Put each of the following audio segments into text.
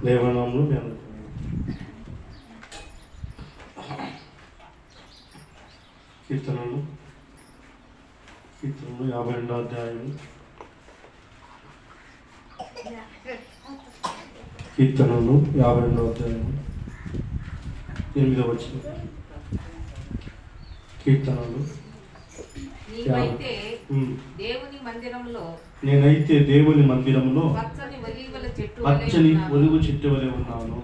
దేవనామంలో కీర్తనలు 52వ అధ్యాయం కీర్తనలు 52వ అధ్యాయం 8వ వచనం. కీర్తనలు నేనైతే దేవుని మందిరంలో పచ్చని ఒలివ చెట్టు వలె ఉన్నాను.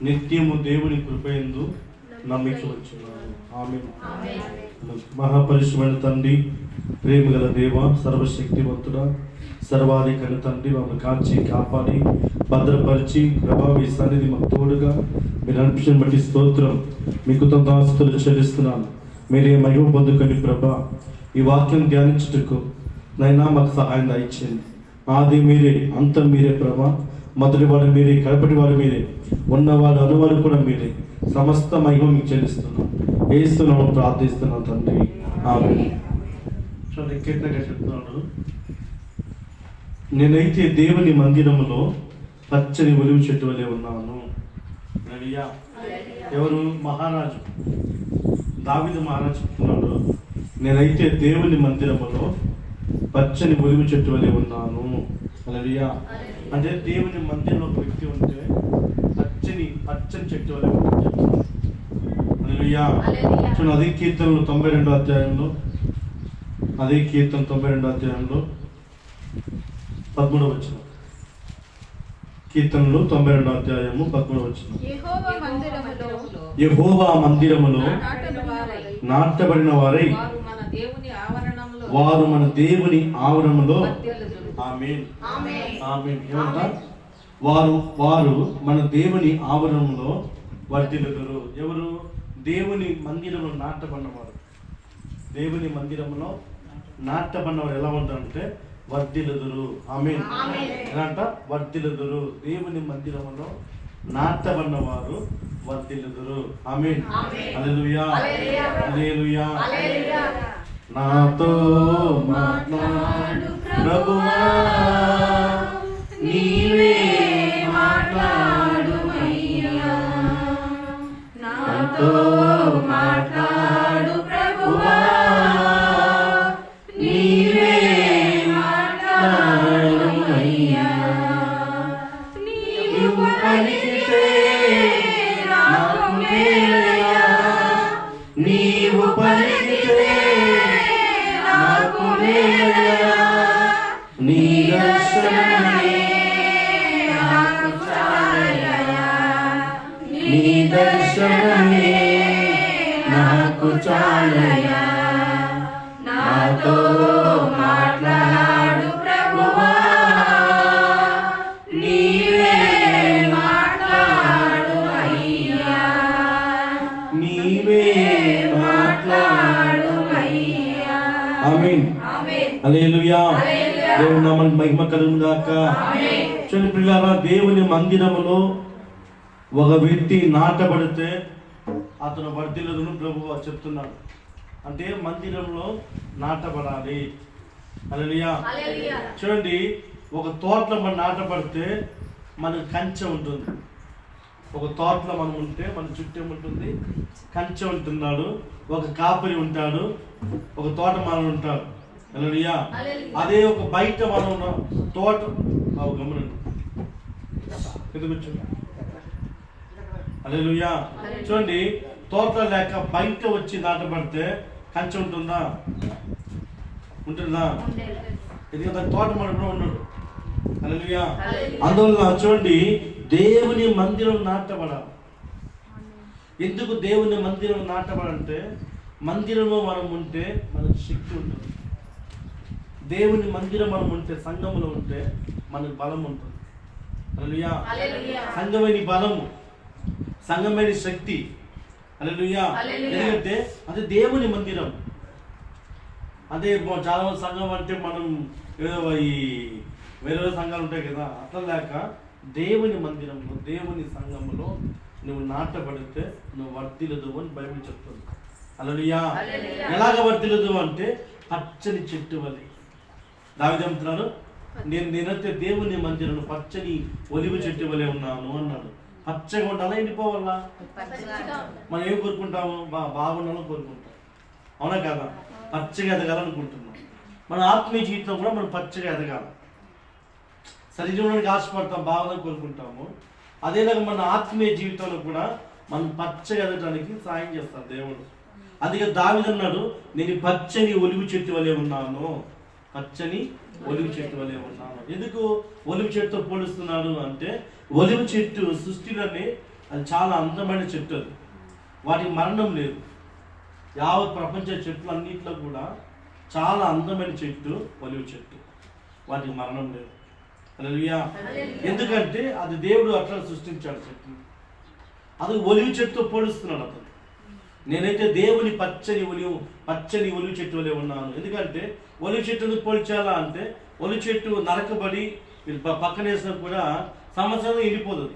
నిత్యము దేవుని కృపయందు నమ్మిక వచ్చున్నాను. ఆమేన్. మహాపరిశుభ్ర తండ్రి, ప్రేమగల దేవ, సర్వశక్తివంతుడా, సర్వాధికారి తండ్రి, మమ్మల్ని కాచి కాపాడి భద్రపరిచి ప్రభావి సన్నిధి మాకు తోడుగా మీరు అనిపించిన బట్టి స్తోత్రం. మీకు తందాస్తులు చెల్లిస్తున్నాను. మీరే మహిమ పొందుకొని ప్రభా, ఈ వాక్యం ధ్యానించుటకు నైనా మాకు సహాయం దయచేయండి. ఆది మీరే, అంతం మీరే ప్రభా. మొదటి వాడు మీరే, కడపటి వాడు మీరే, ఉన్నవాడు అనువాడు కూడా మీరే. సమస్త మహిమ మీకు చెల్లిస్తున్నాం. ఏస్తున్నాము, ప్రార్థిస్తున్నాం తండ్రి. ఆమేన్. కీర్తనగా చెప్తున్నాడు, నేనైతే దేవుని మందిరములో పచ్చని ఒలివ చెట్టు వలె ఉన్నాను. ఎవరు? మహారాజు దావీదు మహారాజు చెప్తున్నాడు, నేనైతే దేవుని మందిరములో పచ్చని ఒలివ చెట్టు వలె ఉన్నాను. హల్లెలూయా. అంటే దేవుని మందిరంలో ఒక వ్యక్తి ఉంటే పచ్చని చెట్టు వలె ఉంటాడు. హల్లెలూయా. చూడండి, అదే కీర్తనలు 92వ అధ్యాయంలో, అదే కీర్తన 92వ అధ్యాయంలో 13వ వచనం. కీర్తనలు 92వ అధ్యాయము 13వ వచనం. యెహోవా మందిరములో నాటబడిన వారై వారు మన దేవుని ఆవరణంలో. ఆమేన్. ఆమేన్. ఏమంటారు? వారు మన దేవుని ఆవరణంలో వర్ధిల్లుదురు. ఎవరు? దేవుని మందిరంలో నాటబడినవారు. దేవుని మందిరంలో నాటబడినవారు ఎలా ఉంటారంటే వర్ధిల్లుదురు. ఆమేన్. ఎలా అంట? వర్ధిల్లుదురు. దేవుని మందిరంలో నాటబడినవారు వర్ధిల్లుదురు. ఆమేన్. హల్లెలూయా. హల్లెలూయా. నాతో మాట్లాడు ప్రభువా, నీవే మాట్లాడుమయ్యా. నాతో మాట్లాడు ప్రభువా, నీవే మాట్లాడుమయ్యా. నీవు పలికితే నాకు మేలయ్యా, నీవు పలికితే నాకు మేలయ్యా. నీ దర్శనమే నాకు చాలయ్యా, నీ దర్శనమే నాకు చాలయ్యా. నాతో మాట్లాడు ప్రభువా, నీవే మాట్లాడు అయ్యా, నీవే మాట్లాడు అయ్యా. ఆమేన్. హల్లెలూయా. దేవుని నామానికి మహిమ కలుగును గాక. చూడండి ప్రియులారా, దేవుని మందిరములో ఒక వ్యక్తి నాటబడితే అతను వర్ధిల్లుదును ప్రభువు చెప్తున్నాడు. అంటే మందిరంలో నాటబడాలి. హల్లెలూయా. చూడండి, ఒక తోటలో మనం నాటబడితే మనకు కంచె ఉంటుంది. ఒక తోటలో మనం ఉంటే మన చుట్టూ ఉంటుంది, కంచె ఉంటున్నాడు, ఒక కాపరి ఉంటాడు, ఒక తోట మనం ఉంటాడు. హల్లెలూయా. అదే ఒక బయట మనం తోట గమనండి ఎందుకు వచ్చి. హల్లెలూయా. చూడండి, తోట లేక బయట వచ్చి నాటబడితే కంచె ఉంటుందా? ఉంటుందా? ఎందుకంటే తోట మనం కూడా ఉన్నాడు. హల్లెలూయా. అందువల్ల చూడండి, దేవుని మందిరం నాటబడాలి. ఎందుకు దేవుని మందిరం నాటబడంటే మందిరంలో మనం ఉంటే మనకు శక్తి ఉంటుంది. దేవుని మందిరం మనం ఉంటే, సంఘములో ఉంటే మనకు బలం ఉంటుంది. హల్లెలూయా. సంఘమైన బలము, సంఘమైన శక్తి. హల్లెలూయా. ఎందుకంటే అది దేవుని మందిరం. అదే చాలా సంఘం అంటే మనం ఏదో ఈ వేరే సంఘాలు ఉంటాయి కదా, అట్లా లేక దేవుని మందిరంలో, దేవుని సంఘములో నువ్వు నాటబడితే నువ్వు వర్ధిల్లదు అని బైబిల్ చెప్తుంది. హల్లెలూయా. ఎలాగ వర్ధిల్లదు అంటే పచ్చని చెట్టు వలె. దావీదు చెప్తున్నాడు, నేనైతే దేవుని మందిరంలో పచ్చని ఒలివ చెట్టు వలె ఉన్నాను అన్నాడు. పచ్చగా ఉండాలా ఎండిపోవాలా? మనం ఏం కోరుకుంటాము? బాగుండాలని కోరుకుంటాం, అవునా కదా? పచ్చగా ఎదగాలనుకుంటున్నాం. మన ఆత్మీయ జీవితంలో కూడా మనం పచ్చగా ఎదగాలి. శరీరంలోనికి ఆశపడతాం, బాగుందని కోరుకుంటాము. అదేలాగా మన ఆత్మీయ జీవితంలో కూడా మనం పచ్చగా ఎదగడానికి సాయం చేస్తాం దేవుడు. అందుకే దావీదు అన్నాడు, నేను పచ్చని ఒలివ చెట్టు వలె ఉన్నాను, పచ్చని ఒలివ చెట్టు వలె ఉన్నాను. ఎందుకు ఒలివ చెట్టుతో పోలుస్తున్నాడు అంటే, ఒలివ చెట్టు సృష్టిలోనే అది చాలా అందమైన చెట్టు. అది వాటికి మరణం లేదు. యావత్ ప్రపంచ చెట్లు అన్నింటిలో కూడా చాలా అందమైన చెట్టు ఒలివ చెట్టు, వాటికి మరణం లేదు. హల్లెలూయా. ఎందుకంటే అది దేవుడు అట్లా సృష్టించాడు చెట్టు. అది ఒలివ చెట్టుతో పోలుస్తున్నాడు అతను. నేనైతే దేవుని పచ్చని ఒలివ చెట్టు వలె ఉన్నాను. ఎందుకంటే ఒలివ చెట్టును పోల్చాలా అంటే, ఒలివ చెట్టు నరకబడి పక్కన వేసినా కూడా సంవత్సరం ఎండిపోదు,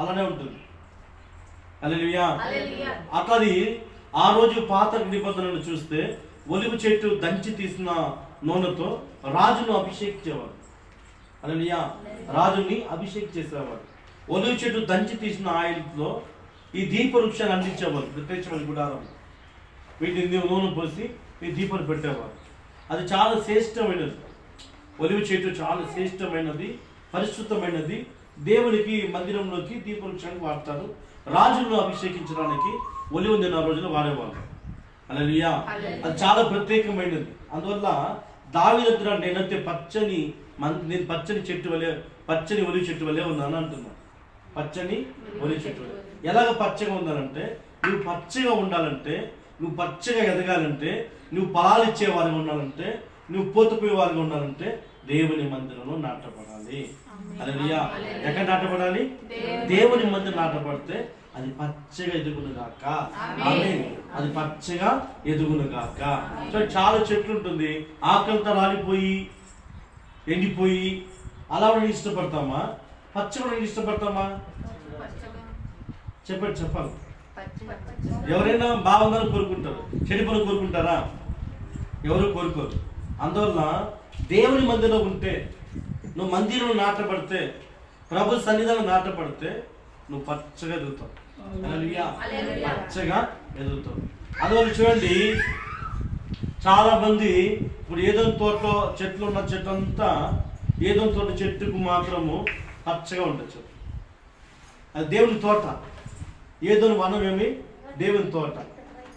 అలానే ఉంటుంది. హల్లెలూయా. అట్లది ఆ రోజు పాత నిబంధనలు చూస్తే ఒలివ చెట్టు దంచి తీసిన నూనెతో రాజును అభిషేకించేవాడు. హల్లెలూయా. రాజుని అభిషేక్ చేసేవాడు. ఒలివ చెట్టు దంచి తీసిన ఆయిల్తో ఈ దీప వృక్షాన్ని అందించేవారు. ప్రత్యేకమైన గుడారం, వీటిని నూనె పోసి ఈ దీపాలు పెట్టేవారు. అది చాలా శ్రేష్టమైనది. ఒలివ చెట్టు చాలా శ్రేష్టమైనది, పరిశుద్ధమైనది. దేవునికి మందిరంలోకి దీప వృక్షానికి వాడతారు. రాజులను అభిషేకించడానికి ఒలివ దిన రోజులు వాడేవారు. హల్లెలూయా. అది చాలా ప్రత్యేకమైనది. అందువల్ల దావీదు అంటున్నాడు, నేనైతే నేను పచ్చని చెట్టు వలె, పచ్చని ఒలివ చెట్టు వలె ఉన్నాను అంటున్నాను. పచ్చని ఒలివ చెట్టు వలె. ఎలాగ పచ్చగా ఉండాలంటే, నువ్వు పచ్చగా ఉండాలంటే, నువ్వు పచ్చగా ఎదగాలంటే, నువ్వు ఫలాలు ఇచ్చేవారిగా ఉండాలంటే, నువ్వు పోతుపోయేవారిగా ఉండాలంటే దేవుని మందిరంలో నాటపడాలి. హల్లెలూయా. ఎక్కడ నాటపడాలి? దేవుని మందిరం నాటపడితే అది పచ్చగా ఎదుగునుగాక. ఆమేన్. అది పచ్చగా ఎదుగునుగాక. సో చాలా చెట్లు ఉంటుంది, ఆకలితో రాలిపోయి ఎండిపోయి అలా ఉండడానికి ఇష్టపడతామా? పచ్చగా ఉండడానికి ఇష్టపడతామా? చెప్పాలి. ఎవరైనా బాగుందని కోరుకుంటారు, చెడిపోని కోరుకుంటారా? ఎవరు కోరుకోరు. అందువల్ల దేవుని మందిరంలో ఉంటే, నువ్వు మందిరంలో నాటపడితే, ప్రభు సన్నిధానం నాటపడితే నువ్వు పచ్చగా ఎదుగుతావు. పచ్చగా ఎదుగుతావు. అందువల్ల చూడండి, చాలా మంది ఇప్పుడు ఏదైనా తోటలో చెట్లు ఉన్న చెట్టు అంతా, ఏదో తోట చెట్టుకు మాత్రము పచ్చగా ఉండొచ్చు. అది దేవుని తోట. ఏదో వనం ఏమి? దేవుని తోట.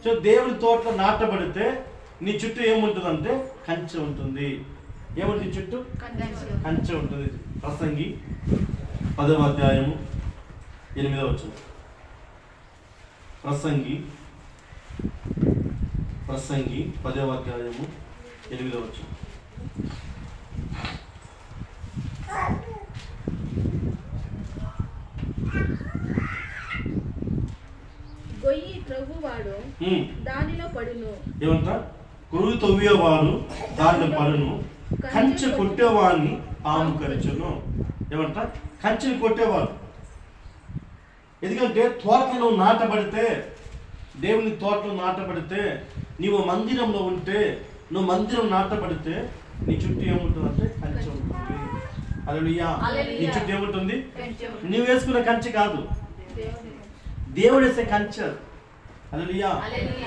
సో దేవుని తోటలో నాటబడితే నీ చుట్టూ ఏముంటుందంటే కంచె ఉంటుంది. ఏముంటుంది చుట్టూ? కంచె ఉంటుంది. ప్రసంగి 10వ అధ్యాయము 8వ వచనం. ప్రసంగి 10వ అధ్యాయము 8వ వచనం. గొయ్యి త్రవ్వువాడు దానిలో పడును. ఏమంట? గొయ్యి తవ్వేవాడు దానిలో పడును, కంచె కొట్టేవాడిని పాము కరచును. ఏమంట? కంచెని కొట్టేవాడు. ఎందుకంటే తోటలో నాటబడితే, దేవుని తోటలో నాటబడితే, నీవు మందిరంలో ఉంటే, నువ్వు మందిరం నాటబడితే నీ చుట్టూ ఏముంటుందంటే కంచె ఉంటుంది. హల్లెలూయా. నీ చుట్టూ ఏముంటుంది? నువ్వు వేసుకున్న కంచె కాదు, దేవుడు వేసే కంచె. హల్లెలూయా.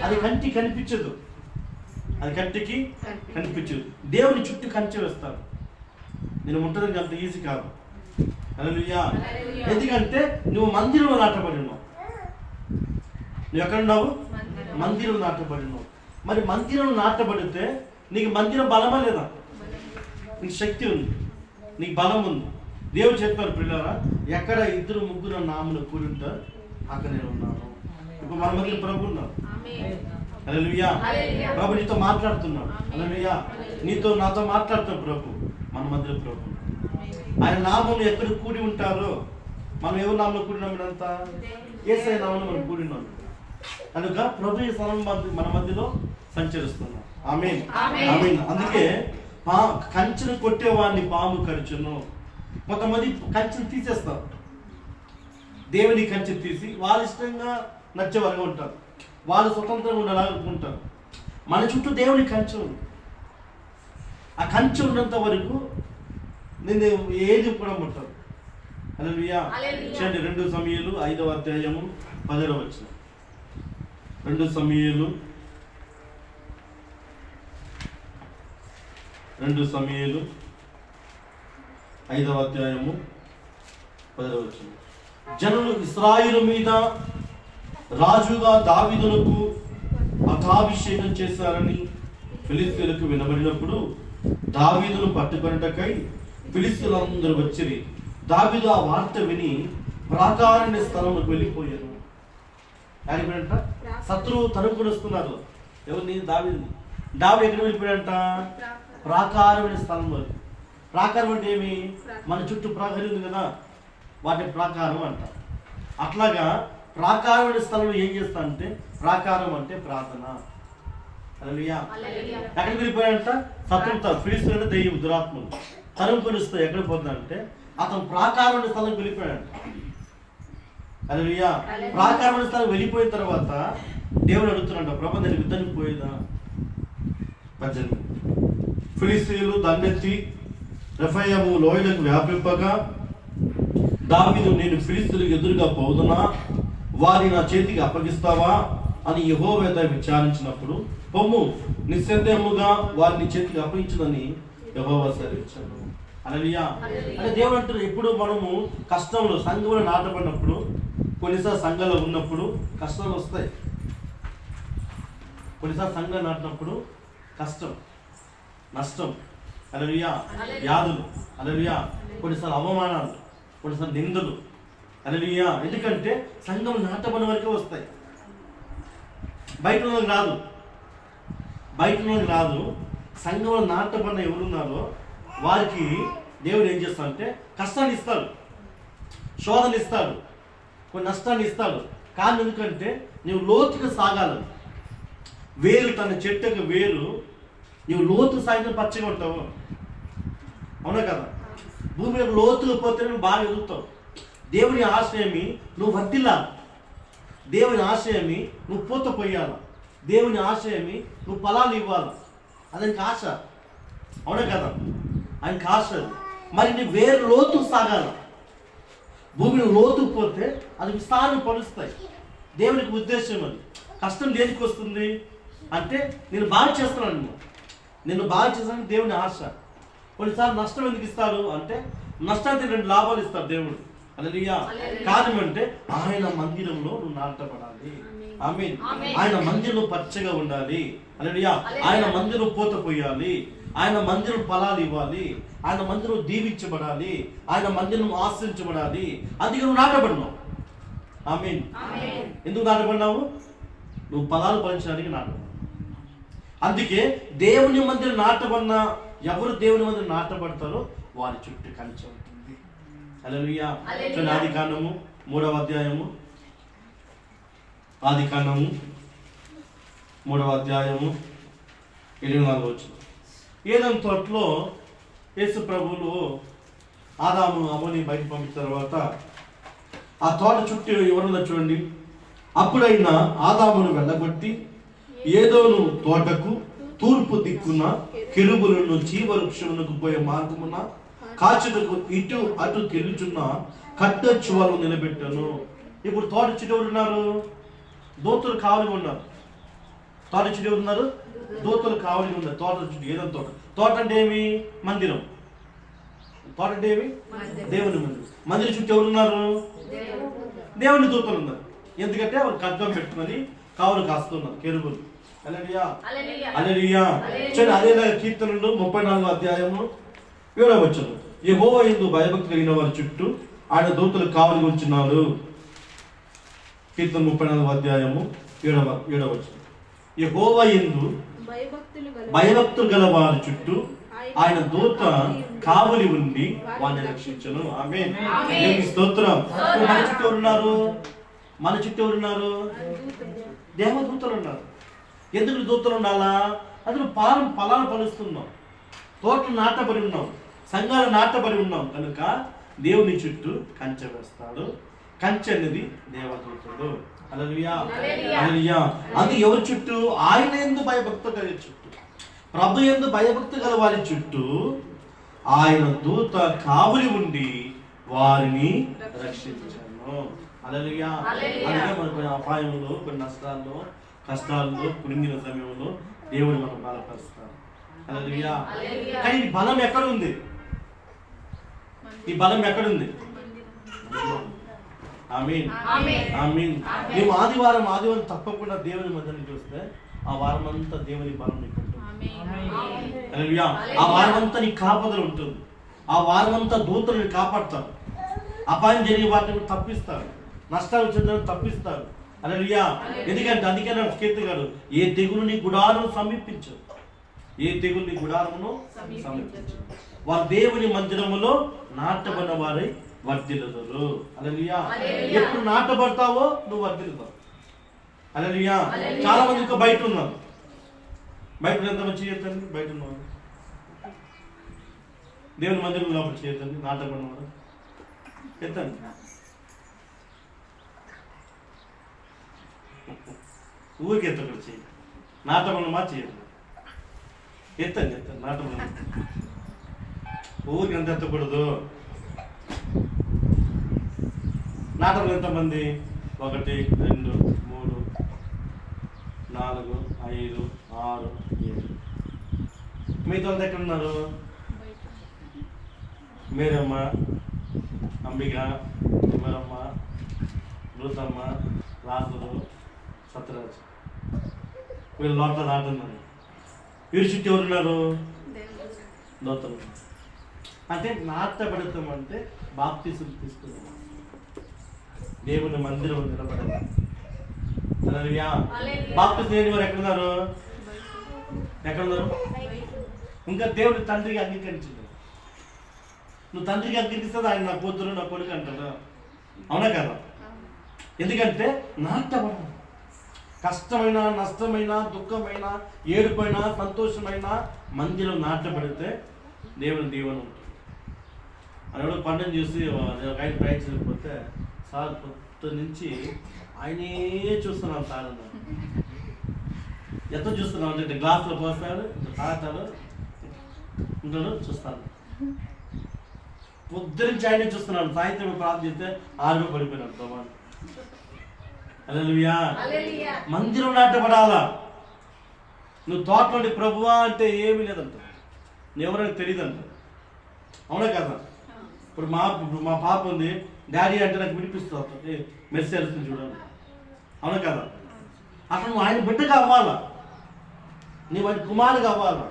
అది కంటికి కనిపించదు, అది కంటికి కనిపించదు. దేవుని చుట్టూ కంచె వేస్తాడు. నేను ఉంటుందని అంత ఈజీ కాదు. హల్లెలూయా. ఎందుకంటే నువ్వు మందిరంలో నాటబడి ఉన్నావు. నువ్వు ఎక్కడున్నావు? మందిరం నాటబడి ఉన్నావు. మరి మందిరం నాటబడితే నీకు మందిరం బలమా లేదా? నీకు శక్తి ఉంది, నీకు బలం ఉంది. దేవుడు చెప్పారు, పిల్లరా, ఎక్కడ 2-3 నామములు కూడి ఉంటారు అక్కడ నేను ఉన్నాను. ఇప్పుడు మన మధ్య ప్రభు ఉన్నారు. హల్లెలూయా. ప్రభు నీతో మాట్లాడుతున్నాడు. హల్లెలూయా. నాతో మాట్లాడుతాడు ప్రభు. మన మధ్య ప్రభు. ఆయన నామములు ఎక్కడ కూడి ఉంటారో, మనం ఎవరి నామంలో కూడినాం? ఇదంతా యేసయ్య నామంలో మనం కూడినాం కనుక ప్రభు ఈ స్థలం మన మధ్యలో సంచరిస్తున్నాం. ఆమేన్. ఆమేన్. అందుకే కంచెను కొట్టేవాడిని పాము కరచును. కొంతమంది కంచెను తీసేస్తారు, దేవుని కంచె తీసి వాళ్ళ ఇష్టంగా నచ్చేవారుగా ఉంటారు, వాళ్ళు స్వతంత్రంగా ఉండేలాగా అనుకుంటారు. మన చుట్టూ దేవుని కంచె ఉంది. ఆ కంచె ఉన్నంత వరకు నేను ఏది కూడా ముట్టను. హల్లెలూయా. చూడండి 2 సమూయేలు 5వ అధ్యాయము 10వ వచనం. 2 సమూయేలు 5వ అధ్యాయము 10వ వచనం. జనులు ఇశ్రాయేలు మీద రాజుగా దావీదునకు పట్టాభిషేకం చేశారని ఫిలిష్తీయులకు వినబడినప్పుడు దావీదును పట్టుకొనుటకై ఫిలిష్తీయులందరూ వచ్చిరి. దావీదు ఆ వార్త విని ప్రాకారాన్ని స్థలంలోకి వెళ్ళిపోయారు. యాడిపోయాడంట? శత్రువు తరుముకొని వస్తున్నారు. ఎవరిని? దావీదు. దావీదు ఎక్కడ వెళ్ళిపోయాడంట? ప్రాకారమైన స్థలంలో. ప్రాకారం అంటే ఏమి? మన చుట్టూ ప్రాకారం ఉంది కదా, వాటి ప్రాకారం అంట. అట్లాగా ప్రాకారమైన స్థలంలో ఏం చేస్తా అంటే, ప్రాకారం అంటే ప్రార్థన. హల్లెలూయా. ఎక్కడికి వెళ్ళిపోయాడంట? శత్రువు ఫిలిష్తీయులు అంటే దెయ్యం, దురాత్మలు తరుముకొని వస్తాయి. ఎక్కడ పోతుందంటే అతను ప్రాకారమైన స్థలంకి వెళ్ళిపోయాడు. హల్లెలూయా. ప్రాకారమైన స్థలం వెళ్ళిపోయిన తర్వాత దేవుడు అడుగుతున్నాడు, ప్రభు నేను యుద్ధానికి పోయేదా? 18. ఫిలిష్తీయులు దండెత్తి రెఫాయీము లోయలకు వ్యాపింపగా దావీదు, నేను ఫిలిష్తీయులకు ఎదురుగా పోదునా? వారిని నా చేతికి అప్పగిస్తావా అని యెహోవా వద్ద విచారించినప్పుడు, పొమ్ము, నిస్సందేహముగా వారిని చేతికి అప్పగించునని యెహోవా సెలవిచ్చాడు. హల్లెలూయా. అంటే దేవుడు అంటారు, ఎప్పుడు మనము కష్టంలో సంఘంలో నాటబడినప్పుడు, కొన్నిసార్లు సంఘంలో ఉన్నప్పుడు కష్టాలు వస్తాయి. కొన్నిసార్లు సంఘం నాటినప్పుడు కష్టం, నష్టం, హల్లెలూయా, వ్యాధులు, హల్లెలూయా, కొన్నిసార్లు అవమానాలు, కొన్నిసార్లు నిందలు, హల్లెలూయా. ఎందుకంటే సంఘం నాటబడిన వరకే వస్తాయి, బయట ఉన్నది రాదు. బయట ఉన్నది రాదు. సంఘంలో నాటబడిన ఎవరున్నారో వారికి దేవుడు ఏం చేస్తాడంటే కష్టాన్ని ఇస్తాడు, శోధన ఇస్తాడు, కొన్ని నష్టాన్ని ఇస్తాడు. కానీ ఎందుకంటే నువ్వు లోతుగా సాగాలి. వేరు తన చెట్టుకు వేరు, నువ్వు లోతు సాగిన పచ్చగా ఉంటావు. అవునా కదా? భూమి లోతుగా పోతే నువ్వు బాగా ఎదుగుతావు. దేవుని ఆశయమి నువ్వు వర్తిల్లాలి. దేవుని ఆశయమి నువ్వు పూత పొయ్యాలి. దేవుని ఆశయమి నువ్వు ఫలాలు ఇవ్వాలి. అదానికి ఆశ. అవునా కదా? ఆయనకి ఆశ. మరి నీ వేరు లోతు సాగాలి. భూమిని లోతు పోతే అది విస్తారం పలుస్తాయి. దేవునికి ఉద్దేశం అది. కష్టం దేనికి వస్తుంది అంటే నేను బాగా చేస్తున్నాను, నిన్ను బాగా చేస్తాను దేవుని ఆశ. కొన్నిసార్లు నష్టం ఎందుకు ఇస్తాడు అంటే నష్టానికి 2 లాభాలు ఇస్తాడు దేవుడు. హల్లెలూయా. కారణం అంటే ఆయన మందిరంలో నువ్వు నాటబడాలి. ఆమేన్. ఆయన మందిరం పచ్చగా ఉండాలి. హల్లెలూయా. ఆయన మందిరం పూత పోయాలి. ఆయన మందిరం ఫలాలు ఇవ్వాలి. ఆయన మందిరం దీవించబడాలి. ఆయన మందిరం ఆశ్రయించబడాలి. అందుకే నువ్వు నాటబడినావు. ఆమేన్. ఎందుకు నాటబడినావు? నువ్వు ఫలాలు పంచడానికి నాటబడినావు. అందుకే దేవుని మందిరం నాటబడిన ఎవరు దేవుని మందిరం నాటబడతారో వారి చుట్టూ కంచె ఉంటుంది. హల్లెలూయా. ఆదికాండము 3వ అధ్యాయము, ఆదికాండము 3వ అధ్యాయము 24వ వచనం. ఏదైనా తోటలో యేసు ప్రభువులు ఆదాము అవ్వని బయట పంపించిన తర్వాత ఆ తోట చుట్టూ ఎవరున్నా చూడండి. అప్పుడైనా ఆదామును వెళ్ళగొట్టి ఏదోను తోటకు తూర్పు దిక్కున కెరూబులను జీవవృక్షమునకు పోయే మార్గమున కాచుటకు ఇటు అటు తిరుగుచున్న కట్టొచ్చువాళ్ళు నిలబెట్టాను. ఇప్పుడు తోట చుట్టూ ఎవరున్నారు? దూతలు కావలి ఉన్నారు. తోట చుట్టూ ఎవరున్నారు? దూతలు కావలి ఉన్నారు. తోట చుట్టూ ఏదైనా తోట. తోట అంటే ఏమి? మందిరం. తోట అంటే ఏమి? దేవుని మందిరం. మందిరం చుట్టూ ఎవరున్నారు? దేవుని దూతలు ఉన్నారు. ఎందుకంటే వాళ్ళు ఖడ్గం పెట్టుకొని కావులు కాస్తున్నారు, కెరూబులు. హల్లెలూయా. హల్లెలూయా. చూడండి అదేలాగా కీర్తనలు 34వ అధ్యాయము 7వ వచనం. యెహోవా యందు భయభక్తి కలిగిన వారి చుట్టూ ఆయన దూతలు కావలి ఉంచున్నారు. కీర్తన 34వ అధ్యాయము 7వ వచనం. యెహోవా యందు భయభక్తులు గల వారి చుట్టూ ఆయన దూత కావలి ఉండి వారిని రక్షించును. ఆమేన్. దేవునికి స్తోత్రం. మన చుట్టూ ఎవరున్నారు? మన చుట్టూ ఎవరున్నారు? దేవదూతలు ఉన్నారు. ఎందుకు దూతలు ఉండాలా? అందులో ఫలాలు పలుస్తున్నాం, తోటలు నాటబడి ఉన్నాం, సంఘాలు నాటబడి ఉన్నాం కనుక దేవుని చుట్టూ కంచె వేస్తాడు. కంచె అనేది దేవదూతలు. హల్లెలూయా. హల్లెలూయా. అది ఎవరి చుట్టూ? ఆయన యందు భయభక్తి కలిగే చుట్టూ, ప్రభు యందు భయభక్తి గల వారి చుట్టూ ఆయన దూత కావలి ఉండి వారిని రక్షించాను. హల్లెలూయా. అందుకే మనకు కొన్ని అపాయంలో, కొన్ని నష్టాల్లో, కష్టాల్లో, కురింగిన సమయంలో దేవుడు మనం బలపరుస్తాడు. హల్లెలూయా. కానీ ఈ బలం ఎక్కడ ఉంది? ఈ బలం ఎక్కడుంది? ఆమేన్ ఆమేన్. నువ్వు ఆదివారం తప్పకుండా దేవుని మందిరం చూస్తే ఆ వారం అంతా దేవుని బలం నీకు ఉంటుంది. హల్లెలూయా. ఆ వారం అంతా నీ కాపుదల ఉంటుంది. ఆ వారం అంతా దూతలు కాపాడుతారు. అపాయం జరిగే వాటిని తప్పిస్తారు. నష్టాలు చెందని తప్పిస్తారు. హల్లెలూయా. ఎందుకంటే అందుకే నా కీర్తనగాడు, ఏ తెగులు నీ గుడారమును సమీపించు, ఏ తెగులు నీ గుడారమును సమీపించు. వారు దేవుని మందిరములో నాటబడిన వారై వర్ధిల్లుదురు. హల్లెలూయా. ఎప్పుడు నాటబడతావో నువ్వు వర్ధిల్లుతావు. హల్లెలూయా. చాలా మంది ఇంకా బయట ఉన్నారు. బయట ఎంత మంచి చేతండి. బయట ఉన్నవారు దేవుని మందిరం లోపల చేయతండి. నాటబడినవారు ఎత్తండి. ఊరికి ఎత్తకూడదు చేయి. నాటబడిన మా చేయదు. ఎత్తండి ఎత్తండి. నాటబడిన ఊరికి ఎంత ఎత్తకూడదు. నాటకం ఎంతమంది? 1 2 3 4 5 6 7. మిగతా వాళ్ళు ఎక్కడ ఉన్నారు? మేరమ్మ, అంబిక, తిమ్మరమ్మ, మృతమ్మ, రాజులు, సత్యరాజు. వీళ్ళు లోపల నాటున్నారు. వీరి చుట్టూ ఎవరున్నారు? దోతలు. అంటే నాటబడతాం అంటే బాప్తిసం తీసుకున్నాం. దేవుని మందిరం నిలబడాలి. బాప్తిసం లేని వారు ఎక్కడున్నారు? ఎక్కడున్నారు? ఇంకా దేవుడి తండ్రికి అంగీకరించదు. నువ్వు తండ్రికి అంగీకరిస్తే ఆయన నా కూతురు, నా కొడుకు అంటాడు. అవునా కదా? ఎందుకంటే నాటబడాలి. కష్టమైన, నష్టమైన, దుఃఖమైన, ఏడుపైన, సంతోషమైన మందిరం నాటబడితే దేవుని దీవెన ఉంటుంది. అని ఎవడో పండుగ చూసి ఆయన ప్రయత్నించకపోతే, సార్ కొత్త నుంచి ఆయనే చూస్తున్నాం సార్ అన్నాడు. ఎంత చూస్తున్నాం అంటే గ్లాసులో పోస్తాడు, తాగుతాడు, ఉంటాడు, చూస్తాను. పొద్దు నుంచి ఆయనే చూస్తున్నాడు. సాయంత్రం ప్రార్థిస్తే ఆరుగా పడిపోయినాడు ప్రభావం. హల్లెలూయా. మందిరం నాటబడాలా. నువ్వు తోటలోని ప్రభువా అంటే ఏమీ లేదంట. నువ్వు ఎవరైనా తెలియదు అంట. అవునా కదా? ఇప్పుడు మా పాప ఉంది, డాడీ అంటే నాకు వినిపిస్తుంది, మెసేజ్ చూడాలి. అవునా కదా? అసలు నువ్వు ఆయన బిడ్డగా అవ్వాలా. నువ్వు ఆయన కుమారుగా అవ్వాలా.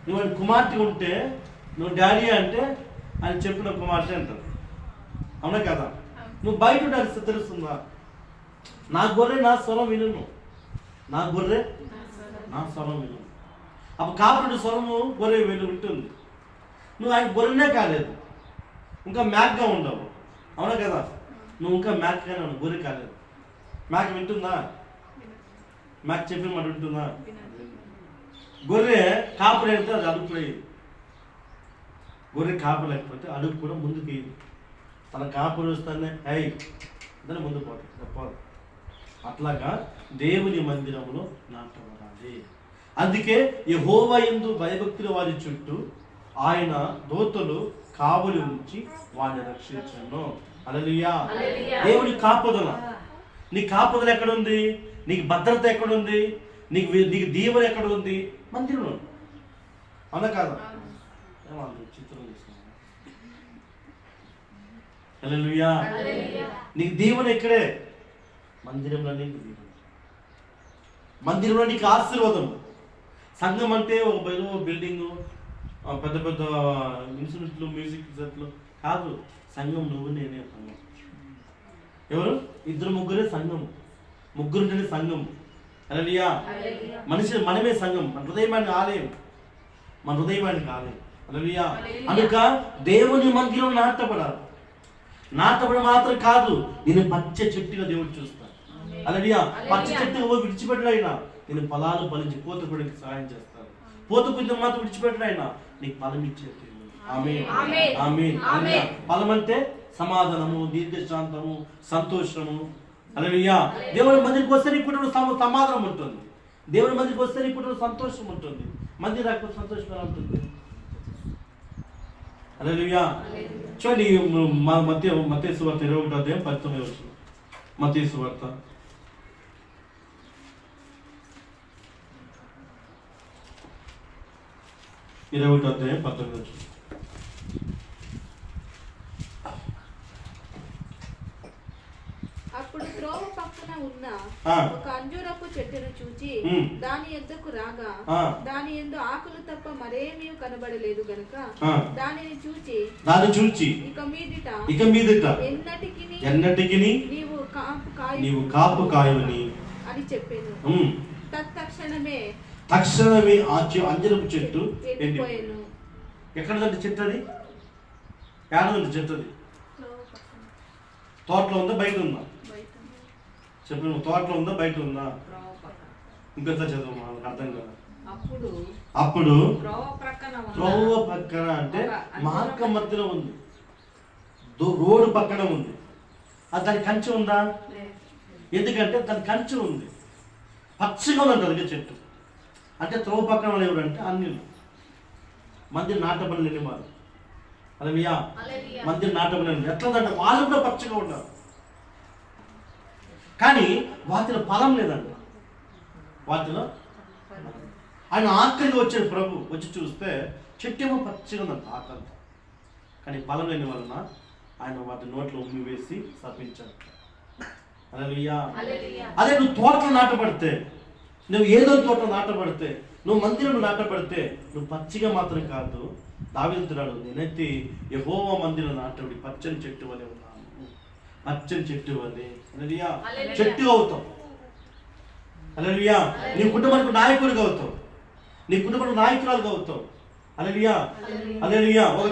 నువ్వు ఆయన కుమార్తె ఉంటే నువ్వు డాడీ అంటే ఆయన చెప్పిన కుమార్తె అంటారు. అవునా కదా? నువ్వు బయట ఉండాలి. తెలుస్తుందా? నా గొర్రె నా స్వరం విను. నా గొర్రె నా స్వరం విను. అప్పుడు కాపుడు స్వరము గొర్రె వింటుంది. నువ్వు ఆయన గొర్రెనే కాలేదు, ఇంకా మ్యాక్గా ఉండవు. అవునా కదా? నువ్వు ఇంకా మ్యాక్గానే ఉన్నావు, గొర్రె కాలేదు. మ్యాక్ వింటుందా? మ్యాక్ చెప్పిన మాట వింటుందా? గొర్రె కాపు లేకపోతే అది అడుగు లేదు. గొర్రె కాపు లేకపోతే అడుగు కూడా ముందుకు వేయదు. తన కాపు వస్తానే అయ్యి దాన్ని ముందు పోతుంది. అట్లాగా దేవుని మందిరంలో నాటబడాలి. అందుకే యెహోవా యందు భయభక్తుల వారి చుట్టూ ఆయన దూతలు కావలి ఉంచి వారిని రక్షించను. హల్లెలూయా. దేవుని కాపుదల. నీ కాపుదల ఎక్కడుంది? నీకు భద్రత ఎక్కడుంది? నీకు దీవెన ఎక్కడ ఉంది? మందిరంలో. అవునా కాదా? చిత్రం తీసుకున్నా. హల్లెలూయా. నీకు దీవెన ఎక్కడే? మందిరంలో. నీకు దీవెన, మందిరంలో నీకు ఆశీర్వాదం. సంఘం అంటే ఒక బిల్డింగ్, పెద్ద పెద్ద ఇన్స్ట్రుమెంట్లు, మ్యూజిక్ సెట్లు కాదు. సంఘం నువ్వు నేనే సంఘం. ఎవరు? 2 ముగ్గురే సంఘం. ముగ్గురుంటేనే సంఘం. హల్లెలూయా. మనిషి మనమే సంఘం. మన హృదయమానికి ఆలయం. మన హృదయమానికి ఆలయం. హల్లెలూయా. కనుక దేవుని మందిరం నాటబడాలి. నాటబడి మాత్రం కాదు, నేను పచ్చ చెట్టుగా దేవుడు చూస్తాను. హల్లెలూయా. పచ్చ చెట్టుగా విడిచిపెట్టడైనా నేను ఫలాలు ఫలించి పూత పడడానికి సహాయం చేస్తాను. పూత పిండి మాత్రం విడిచిపెట్టడైనా నీకు ఫలం ఇచ్చేది. ఆమేన్ ఆమేన్. ఫలం అంటే సమాధానము, దీర్ఘశాంతము, సంతోషము. హల్లెలూయా. దేవుని మందిరికి వస్తే నీ కుటుంబంలో సమాధానం ఉంటుంది. దేవుని మందిరికి వస్తే నీ కుటుంబంలో సంతోషం ఉంటుంది. మందిరం రాకపోతే సంతోషం ఎలా ఉంటుంది? హల్లెలూయా. చూడండి మత్తయి సువార్త 21వ అధ్యాయం 19వ వచనం. మత్తయి సువార్త 21వ అధ్యాయం 19వ వచనం. అప్పుడు త్రోవ పక్కన ఉన్న ఒక అంజూరపు చెట్టును చూచి దాని యొద్దకు రాగా దాని యందు ఆకులు తప్ప మరేమీ కనబడలేదు గనుక దానిని చూచి ఇక మీదట ఎన్నటికి నీవు కాపు కాయవని అని చెప్పాను. తక్షణమే అంజూరపు చెట్టు ఎండిపోయాను. ఎక్కడదంటే చెట్టు అది? ఏడదంటే చెట్టు అది? తోటలో ఉందా బయట ఉందా? చెప్పు, తోటలో ఉందా బయట ఉందా? ఇంకొక చదువు మనకు అర్థం కదా. అప్పుడు త్రోవ పక్కన అంటే మార్గం మధ్యలో ఉంది, రోడ్డు పక్కన ఉంది. అది దాని కంచె ఉందా? ఎందుకంటే దాని కంచె ఉంది, పచ్చిగా ఉందంట అది చెట్టు. అంటే త్రోవ పక్కన వాళ్ళు ఎవరంటే అన్యులు, మంది నాటబడి లేని వారు. హల్లెలూయా. మంది నాటబడి ఎట్లంటే వాళ్ళు కూడా పచ్చగా ఉన్నారు, కానీ వాటిలో ఫలం లేదంట. వాటిలో ఆయన ఆఖరికి వచ్చాడు ప్రభు. వచ్చి చూస్తే చెట్టు ఏమో పచ్చగా ఉందంట ఆకంతా, కానీ ఫలం లేని వలన ఆయన వాటి నోట్లో ఉమ్మి వేసి శపించాడు. హల్లెలూయా. అదే నువ్వు తోటలో నాటబడితే, నువ్వు ఏదో తోట నాటబడితే, నువ్వు మందిరం నాటబడితే నువ్వు పచ్చిగా మాత్రం కాదు. దావీదున్నాడు, నేనైతే యెహోవా మందిరం నాటబడి పచ్చని చెట్టు వలె ఉన్నాను. పచ్చని చెట్టు వలె చెట్టు అవుతావు. హల్లెలూయా. నీ కుటుంబానికి నాయకుడిగా అవుతావు, నీ కుటుంబానికి నాయకురాలుగా అవుతావు. హల్లెలూయా. హల్లెలూయా. ఒక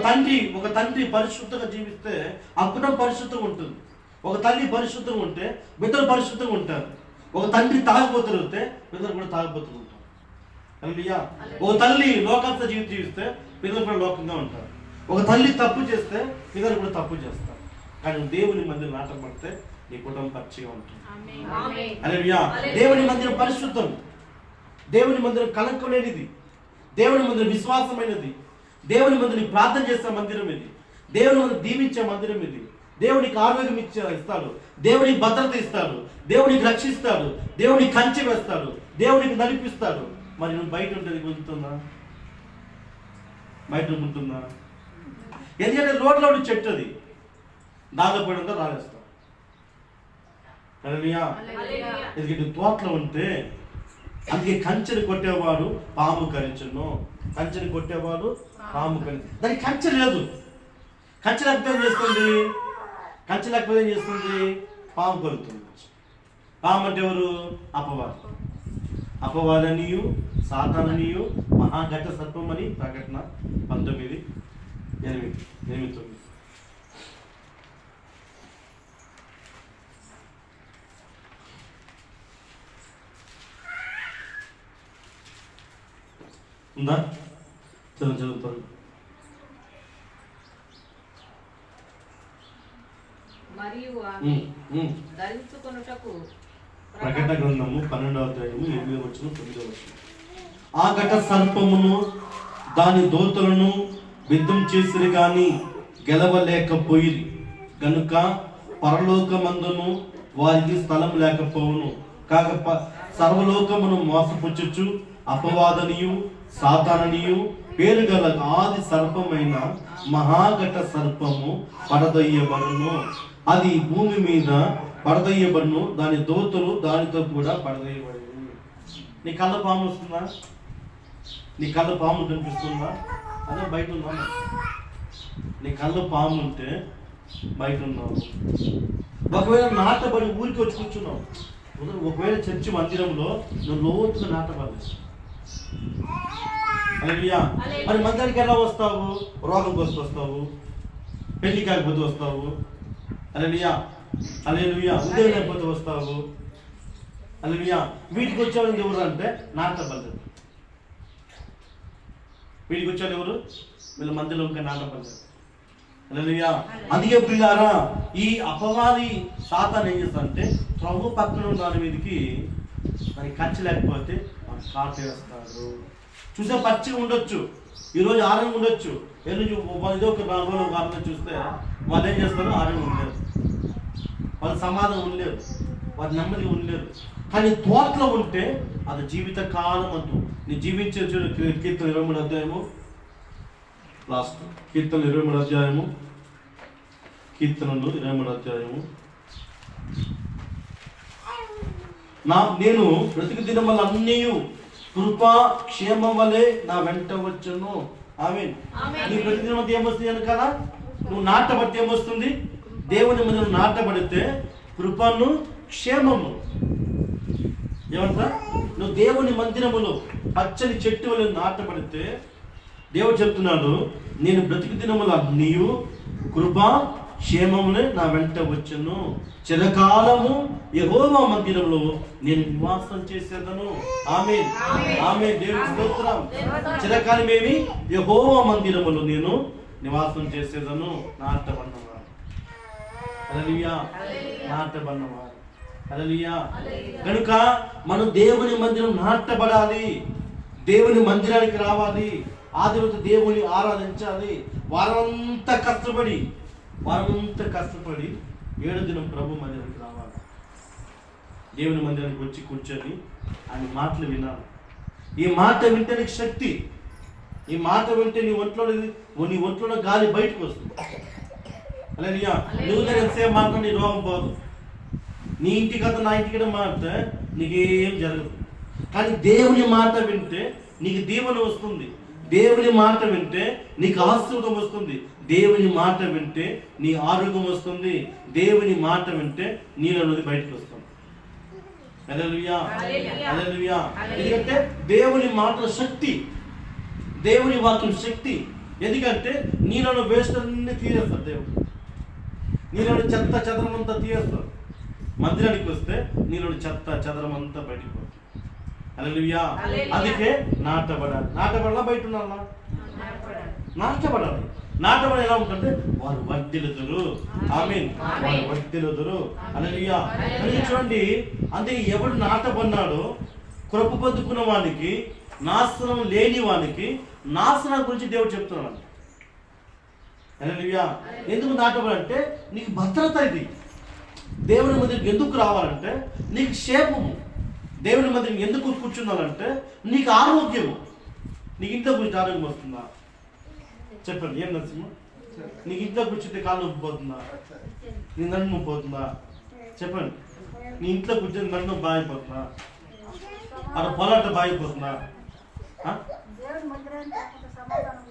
తండ్రి పరిశుద్ధంగా జీవిస్తే ఆ కుటుంబం పరిశుద్ధంగా ఉంటుంది. ఒక తల్లి పరిశుద్ధంగా ఉంటే బిడ్డలు పరిశుద్ధంగా ఉంటారు. ఒక తండ్రి తాగుబోతుంటే పిల్లలు కూడా తాగుబోతూ ఉంటారు. హల్లెలూయా. ఒక తల్లి లోకంతో జీవిస్తే పిల్లలు కూడా లోకంగా ఉంటారు. ఒక తల్లి తప్పు చేస్తే పిల్లలు కూడా తప్పు చేస్తారు. కానీ దేవుని మందిరం నాటబడితే నీ కుటుంబం పచ్చిగా ఉంటుంది. హల్లెలూయా. దేవుని మందిరం పరిశుద్ధం, దేవుని మందిరం కలంకం లేనిది, దేవుని మందిరం విశ్వాసమైనది, దేవుని మందిరం ప్రార్థన చేసే మందిరం ఇది, దేవుని మందిరం దీవించే మందిరం ఇది. దేవునికి ఆరోగ్యం ఇస్తాడు, దేవునికి భద్రత ఇస్తాడు, దేవునికి రక్షిస్తాడు, దేవునికి కంచె వేస్తాడు, దేవునికి నడిపిస్తాడు. మరి నువ్వు బయట ఉంటుంది ఉంటుందా? బయట ఉంటుందా? ఎందుకంటే రోడ్లో చెట్టు అది, దానిలో పడిందో రాలేస్తావు. హల్లెలూయా. ఎందుకంటే తోటలో ఉంటే, అందుకే కంచెని కొట్టేవాడు పాము కరించును. కంచెని కొట్టేవాడు పాము కరించు. దానికి కంచె లేదు. కంచె లేకపోతే ఏం చేస్తుంది? కంచె లేకపోతే ఏం చేస్తుంది? పాము కలుగుతుంది. పాము అంటే ఎవరు? అపవాది. అపవాదనియు సాతాననియు మహాఘట సర్పమని ప్రకటన 19:8-9. ఉందా? చదువుతారు. మరియు ధరించుకొనుటకు ప్రకటన గ్రంథము 12వ అధ్యాయము 8వ వచనం 9వ వచనం. ఆ ఘట సర్పమును దాని దూతలను యుద్ధం చేసిరి గాని గెలవలేకపోయిరి గనుక పరలోకమందును వారికి స్థలం లేకపోవును. కాక సర్వలోకమును మోసపుచ్చుచు అపవాదనియు సాతాననియు పేరు గల ఆది సర్పమైన మహాఘట సర్పము పడదయ్యబడును. అది భూమి మీద పడదయ్యబడును, దాని దూతలు దానితో కూడా పడదయ్యబడును. నీ కళ్ళ పాము వస్తుందా? నీ కళ్ళ పాము కనిపిస్తుందా? అదే బయట ఉందా? నీ కళ్ళ పాము ఉంటే బయట ఉన్నావు. ఒకవేళ నాటబడి ఊరికి వచ్చి కూర్చున్నావు, ఒకవేళ చర్చి మందిరంలో నువ్వు లోతుగా నాటబడలేదు. హల్లెలూయా. మరి మందిరానికి ఎలా వస్తావు? రోగం కోసం వస్తావు, పెళ్లి కాకపోతే వస్తావు. హల్లెలూయా. హల్లెలూయా. ఉద్యోగం లేకపోతే వస్తావు. హల్లెలూయా. వీటికి వచ్చేవాళ్ళు ఎవరు అంటే నాటబడలేదు. వీటికి వచ్చేవాళ్ళు ఎవరు? వీళ్ళ మందిలో ఇంకా నాటబడలేదు. హల్లెలూయా. అందుకే ప్రియులారా, ఈ అపవాది సాతాను ఏం చేస్తాడంటే ప్రభు పక్కన దాని మీదకి దానికి కంచె లేకపోతే కాటు వేస్తాడు. చూసే పచ్చిగా ఉండొచ్చు, ఈరోజు ఆరోగ్యం ఉండొచ్చు, ఏదో ఒక 4 రోజులు ఆరోగ్యం చూస్తే వాళ్ళు ఏం చేస్తారు? ఆరోగ్యం ఉండలేరు, వాళ్ళు సమాధానం ఉండలేరు, వాళ్ళు నెమ్మదిగా ఉండలేరు. కానీ తోటలో ఉంటే అది జీవిత కాలం అంటూ నీ జీవించే కీర్తన 23 అధ్యాయము లాస్ట్ కీర్తన 23 అధ్యాయము కీర్తనలు 23 అధ్యాయము నేను బ్రతుకు దినం వల్ల అన్నీ కృపా క్షేమం వలె నా వెంట వచ్చును. ఆమేన్. నీ బ్రతుకు దినం అంతా ఏమొస్తుంది అని కదా, నువ్వు నాటబడితే ఏమొస్తుంది? దేవుని మీద నాటబడితే కృపను క్షేమము. ఏమంటా? నువ్వు దేవుని మందిరములో పచ్చని చెట్టు వల్ల నాటబడితే దేవుడు చెప్తున్నాడు, నేను బ్రతుకు దినముల నీవు కృపా క్షేమమునే నా వెంట వచ్చును, చిరకాలము యెహోవా మందిరంలో నేను నివాసం చేసేదను. ఆమేన్. ఆమేన్. దేవుని స్తోత్రం. చిరకాలం ఏమి? యెహోవా మందిరములో నేను నివాసం చేసేదను. నాటబడినవాడు. హల్లెలూయా. నాటబడినవాడు. హల్లెలూయా. కనుక మనం దేవుని మందిరం నాటబడాలి, దేవుని మందిరానికి రావాలి, ఆదివత దేవుని ఆరాధించాలి. వారంతా కష్టపడి 7వ దినం ప్రభు మందిరానికి రావాలి. దేవుని మందిరానికి వచ్చి కూర్చొని ఆయన మాటలు వినాలి. ఈ మాట వింటే నీకు శక్తి, ఈ మాట వింటే నీ ఒంట్లో గాలి బయటకు వస్తుంది. హల్లెలూయా. నువ్వు ఎంతసేపు మాట్లాడి నీ రోగం పోదు. నీ ఇంటికి కదా నా ఇంటికి మాట్లాడితే నీకేం జరగదు. కానీ దేవుని మాట వింటే నీకు దీవెన వస్తుంది, దేవుని మాట వింటే నీకు ఆశీర్వాదం వస్తుంది, దేవుని మాట వింటే నీ ఆరోగ్యం వస్తుంది, దేవుని మాట వింటే నీలో నుండి బయటకు వస్తుంది. హల్లెలూయా. హల్లెలూయా. ఎందుకంటే దేవుని మాటల శక్తి, దేవుని వాక్యం శక్తి. ఎందుకంటే నీలో వేస్ట్ అన్ని తీసేస్తాడు దేవుడు, నీలో చెత్త చెదరం అంతా తీసేస్తాడు. మందిరానికి వస్తే నీలో చెత్త చెదరం అంతా బయటకు పోతుంది. హల్లెలూయా. అందుకే నాటబడాలి. నాటబడాలా? బయట ఉండాలా? నాటబడాలి. నాటబడి ఎలా ఉంటుందంటే వారు వర్ధిల్లుదురు. ఆమేన్. వారు వర్ధిల్లుదురు. హల్లెలూయా. చూడండి, అందుకే ఎవడు నాటబడినాడో కృప పొందుకున్న వానికి, నాశనం లేని వానికి నాశనం గురించి దేవుడు చెప్తున్నాడు. హల్లెలూయా. ఎందుకు నాటబడంటే నీకు భద్రత. ఇది దేవుని మందిరం ఎందుకు రావాలంటే నీకు క్షేమము. దేవుని మందిరం ఎందుకు కూర్చున్నానంటే నీకు ఆరోగ్యము. నీకు ఇంట్లో కూర్చుంటే ఆరోగ్యం వస్తుందా? చెప్పండి. ఏం నరసింహ, నీకు ఇంట్లో కూర్చుంటే కాళ్ళు నొప్పి పోతుందా? నీ నన్ను నొప్పి పోతుందా? చెప్పండి. నీ ఇంట్లో కూర్చొని నన్ను బాగిపోతుందా? అక్కడ పొలాట బాగిపోతుందా?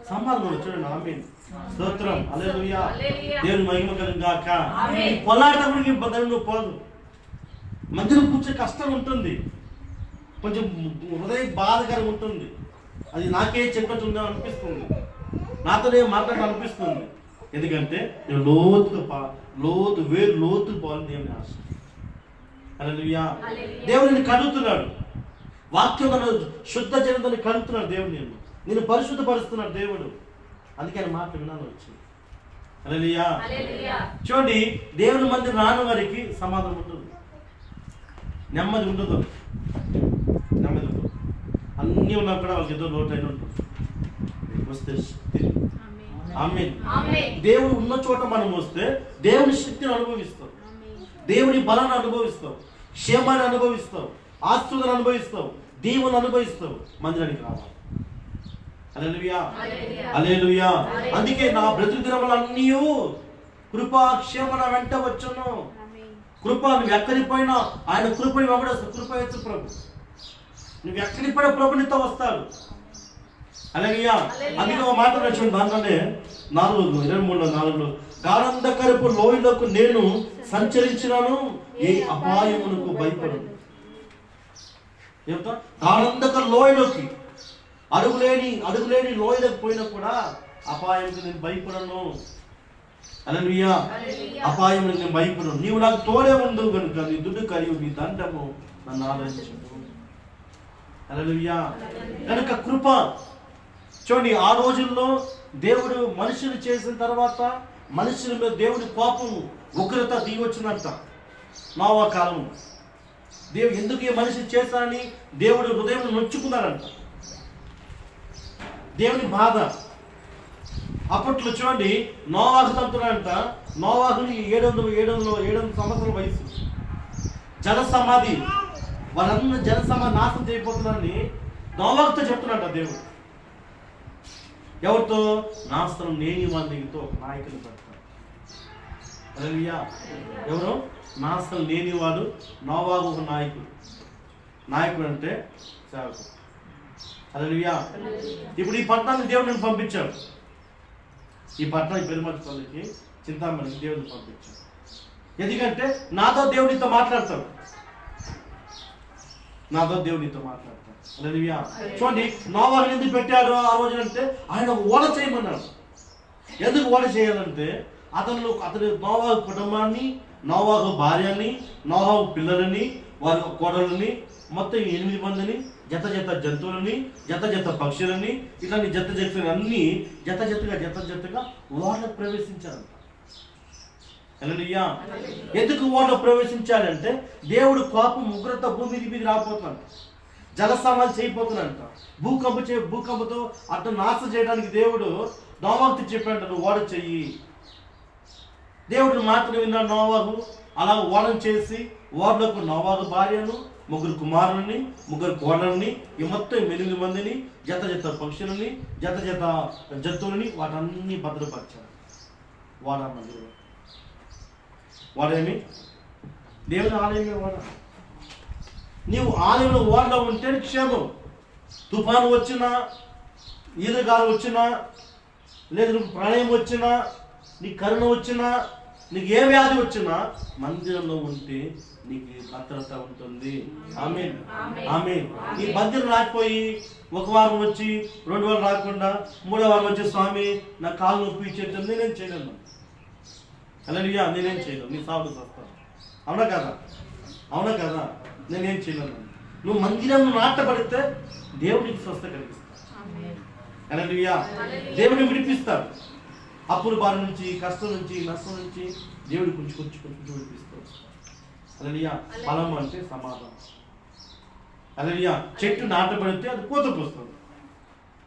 సమాధానం చూడండి. ఆమేన్. స్తోత్రం. హల్లెలూయా. దేవుని మహిమ కలుగును గాక. పొలాట గురించి నువ్వు పోదు. మందిరం కూర్చొని కష్టం ఉంటుంది, కొంచెం హృదయ బాధకరంగా ఉంటుంది. అది నాకే చెప్పతుందో అనిపిస్తుంది, నాతోనే మాట్లాడాలనిపిస్తుంది. ఎందుకంటే నేను లోతు పోవాలని దేవుని ఆశ. హల్లెలూయా. దేవుడిని కడుగుతున్నాడు, వాక్యం శుద్ధ జనంతో కడుగుతున్నాడు దేవుడు. నేను పరిశుద్ధపరుస్తున్నాడు దేవుడు. అందుకే ఆయన మాట వినాలని వచ్చింది. హల్లెలూయా. చూడండి, దేవుని మందిరం రాని వారికి సమాధానం ఉంటుంది, నెమ్మది ఉండదు. అన్నీ ఉన్నా కూడా వాళ్ళకి ఏదో లోటు అయిన ఉంటుంది. వస్తే శక్తి. ఆమేన్. దేవుడు ఉన్న చోట మనం వస్తే దేవుని శక్తిని అనుభవిస్తాం, దేవుని బలాన్ని అనుభవిస్తాం, క్షేమాన్ని అనుభవిస్తాం, ఆస్తులను అనుభవిస్తాం, దీవులను అనుభవిస్తాం. మందిరానికి రావాలి. హల్లెలూయా. హల్లెలూయా. అందుకే నా బ్రతుకు దినములు అన్నీ కృపా క్షేమన వెంట వచ్చును. కృప, నువ్వు ఎక్కడికి పోయినా ఆయన కృపని వెంబడిస్తాడు. కృప యేసు ప్రభు. నువ్వు ఎక్కడికి పోయినా ప్రభు నీతో వస్తాడు. హల్లెలూయా. అందుకే ఒక మాట చూడండి, దాంట్లోనే 23:4 గాఢంధకరపు లోయలోకి నేను సంచరించినాను, ఏ అపాయమునకు భయపడను. ఏమిటో గాఢంధకర లోయలోకి, అడుగులేని లోయలోకి పోయినా కూడా అపాయంకు నేను భయపడను. హల్లెలూయా. అపాయం నేను భయపడను. నీవు నాకు తోడే ఉండవు కనుక నీ దుడ్డు కరియు నీ దండము నన్ను ఆలోచించు. హల్లెలూయా. కనుక కృప. చూడండి, ఆ రోజుల్లో దేవుడు మనుషులు చేసిన తర్వాత మనుషుల మీద దేవుడి కోపం ఉగ్రత దిగొచ్చిందంట. నోవా కాలం దేవుడు ఎందుకు ఈ మనిషి చేశానని దేవుడు హృదయం నొచ్చుకున్నారంట. దేవుని బాధ. అప్పట్లో చూడండి, నోవాహు తంతుడంట. నోవాహుని 700 సంవత్సరాల వయసు. జల సమాధి, వాళ్ళందరూ జల సమాధి నాశనం చేయబోతున్నారని నోవాహుతో చెప్తున్నాడు దేవుడు. ఎవరితో? నాశనం లేని వాళ్ళతో ఒక నాయకుని పెడతాడు. హల్లెలూయా. ఎవరు? నాశనం లేనివాడు నోవాహు ఒక నాయకుడు అంటే సేవకుడు. హల్లెలూయా. ఇప్పుడు ఈ పట్టణానికి దేవుడు నేను పంపించాడు. ఈ పట్టణం పెరుమతిపల్లికి, చింతామణికి దేవుడిని పంపించాడు. ఎందుకంటే నాతో దేవుడితో మాట్లాడతాడు. హల్లెలూయా. చూడండి, నోవాహుని ఎందుకు పెట్టారు ఆ రోజు అంటే ఆయన ఓడ చేయమన్నాడు. ఎందుకు ఓడ చేయాలంటే అతని నోవాహు కుటుంబాన్ని, నోవాహు భార్యని, నోవాహు పిల్లలని, వారి కోడలని, మొత్తం 8 మందిని, జత జంతువులని, జత పక్షులని, ఇట్లాంటి అన్ని జతగా ఓడలో ప్రవేశించారంట. హల్లెలూయా. ఎందుకు ఓడలో ప్రవేశించాలంటే దేవుడు కోపం ఉగ్రత భూమి మీద రాబోతున్నాడు. జల సమాధి చేయబోతున్నాడంట. భూకంపంతో అతను నాశనం చేయడానికి దేవుడు నోవాహుతో చెప్పాడంట, నువ్వు ఓడ చెయ్యి. దేవుడు మాటలు విన్నాడు నోవాహు. అలా ఓడను చేసి ఓడలకు నోవాహు భార్యను, 3 కుమారులని, 3 కోడలని, ఈ మొత్తం 8 మందిని, జత పక్షులని, జత జంతువులని, వాటన్ని భద్రపరిచాడు. వాడ మందిరం. వాడేమి? దేవుని ఆలయమే వాడ. నీవు ఆలయంలో ఓడలో ఉంటే క్షేమం. తుఫాను వచ్చినా, ఈదగాలు వచ్చినా, లేదు నీకు ప్రళయం వచ్చినా, నీ కరుణ వచ్చినా, నీకు ఏ వ్యాధి వచ్చినా మందిరంలో ఉంటే నీకు భద్రత ఉంటుంది. ఆమేన్, ఆమేన్. నీ మందిరం రాకపోయి 1 వారం వచ్చి 2 వారం రాకుండా 3వ వారం వచ్చి స్వామి నా కాలు నొప్పి ఇచ్చేటప్పుడు నేనేం చేయలేను. హల్లెలూయా. నేనేం చేయలేను. నీ సాగు వస్తాను. అవునా కదా? నేనేం చేయలేను. నువ్వు మందిరంలో నాటబడితే దేవుడికి స్వస్థ కలిగిస్తాడు. హల్లెలూయా. దేవుడిని విడిపిస్తాడు. అప్పుల బాధ నుంచి, కష్టం నుంచి, నష్టం నుంచి దేవుడు కొంచెం విడిపిస్తాడు. హల్లెలూయా. ఫలం అంటే సమాధానం. హల్లెలూయా. చెట్టు నాటబడితే అది పూతకు వస్తుంది.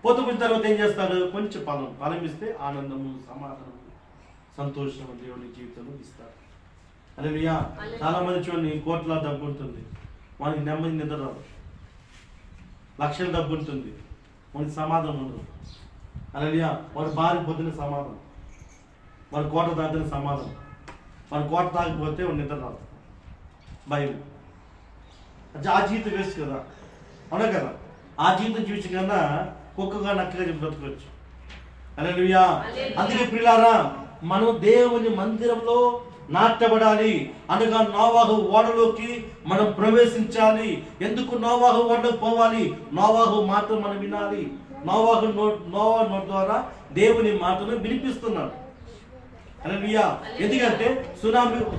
పూతకు వచ్చిన తర్వాత ఏం చేస్తాడు? కొంచెం ఫలం ఇస్తే ఆనందము, సమాధానము, సంతోషము దేవుని జీవితంలో ఇస్తాడు. హల్లెలూయా. చాలా మంది చూడండి, కోట్ల డబ్బు ఉంటుంది, వానికి నెమ్మది నిద్ర రాదు. లక్షల డబ్బు ఉంటుంది, వానికి సమాధానం ఉండదు. హల్లెలూయా. వాడు భార్య పొద్దున సమాధానం, వాడు కోట తాగిన సమాధానం, వాడు కోట తాగిపోతే వాడు నిద్ర రాదు, భయం. ఆ జీవితం వేస్ట్ కదా. అవునా కదా? ఆ జీవితం చూసి కన్నా కుక్కగా నక్కగా బ్రతకవచ్చు. హల్లెలూయా. అందుకే ప్రియులారా, మనం దేవుని మందిరంలో నాటబడాలి. అనగా నోవాహు ఓడలోకి మనం ప్రవేశించాలి. ఎందుకు నోవాహు ఓడలోకి పోవాలి? నోవాహు మాటలు మనం వినాలి. నోవాహు నోట్ ద్వారా దేవుని మాటను వినిపిస్తున్నాడు. హల్లెలూయా. ఎందుకంటే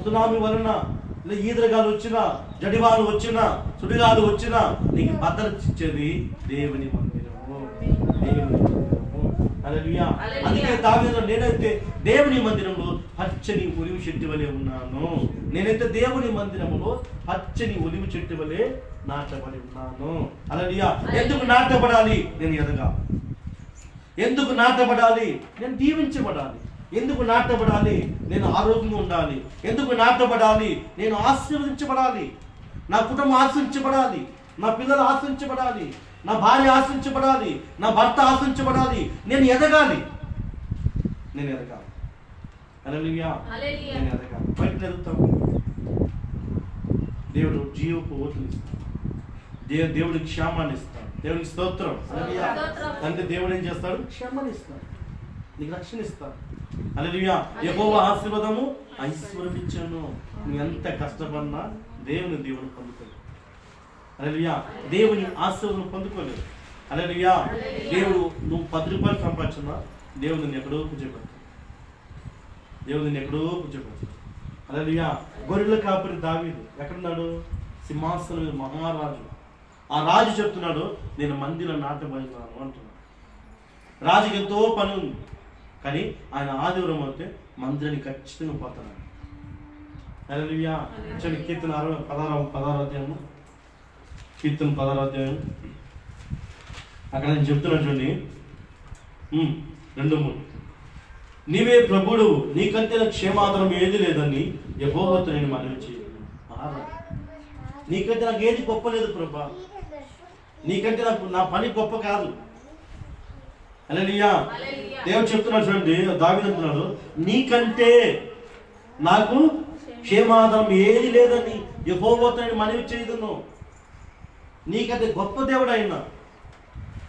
సునామీ వలన, ఈదరగాలు వచ్చినా, జడివాలు వచ్చినా, సుడిగాలు వచ్చినా నీకు భద్రత ఇచ్చేది దేవుని మందిరము. హల్లెలూయా. అందుకే దావీదు, నేనైతే దేవుని మందిరంలో పచ్చని ఒలివ చెట్టు వలె ఉన్నాను. నేనైతే దేవుని మందిరంలో పచ్చని ఒలివ చెట్టు వలె నాటబడి ఉన్నాను. హల్లెలూయా. ఎందుకు నాటబడాలి? నేను ఎదగాలి. ఎందుకు నాటబడాలి? నేను దీవించబడాలి. ఎందుకు నాటబడాలి? నేను ఆరోగ్యంగా ఉండాలి. ఎందుకు నాటబడాలి? నేను ఆశీర్వదించబడాలి. నా కుటుంబం ఆశీర్వించబడాలి. నా పిల్లలు ఆశీర్వించబడాలి. నా భార్య ఆశీర్వించబడాలి. నా భర్త ఆశీర్వించబడాలి. నేను ఎదగాలి. హల్లెలూయా. నేను ఎదగాలి. బయట ఎదుగుతాం. దేవుడు జీవపు ఓట్లు ఇస్తాడు. దేవుడికి క్షేమాన్ని ఇస్తాడు. దేవునికి స్తోత్రం. హల్లెలూయా. అంటే దేవుడు ఏం చేస్తాడు? క్షేమాన్ని ఇస్తాడు, నీకు రక్షణ ఇస్తాడు. హల్లెలూయా. యెహోవా ఆశీర్వాదము ఐశ్వర్యం ఇచ్చాను. నువ్వు ఎంత కష్టపడినా దేవుడు పొందుకోలేదు. హల్లెలూయా. దేవుని ఆశీర్వాదం పొందుకోలేదు. హల్లెలూయా. దేవుడు నువ్వు 10 రూపాయలు సంపాదించినా దేవుడు నిన్ను ఎక్కడో కూర్చోబెడతాడు. హల్లెలూయా. గొర్రెల కాపరి దావీదు ఎక్కడున్నాడు? సింహాసనం మహారాజు. ఆ రాజు చెప్తున్నాడు, నేను మందిరం నాటబడినాను అంటున్నాడు. రాజుకి ఎంతో పని ఉంది, కానీ ఆయన ఆదివారం అయితే మందిరానికి ఖచ్చితంగా పోతున్నాడు. హల్లెలూయా. కీర్తన 16వ అధ్యాయము, కీర్తన 16వ అధ్యాయం. అక్కడ నేను చెప్తున్నా చూడండి, 2:3 నీవే ప్రభుడు, నీకంటే నాకు క్షేమాధారం ఏది లేదని యెహోవాతో నేను మనవి చేయను. నీకంటే నాకు ఏది గొప్ప లేదు ప్రభా, నీకంటే నాకు నా పని గొప్ప కాదు. హల్లెలూయా. దేవుడు చెప్తున్నాడు చూడండి, దావీదు అంటున్నాడు, నీకంటే నాకు క్షేమాధారం ఏది లేదని యెహోవాతో నేను మనవి చేయదును. నీకంటే గొప్ప దేవుడు అయినా,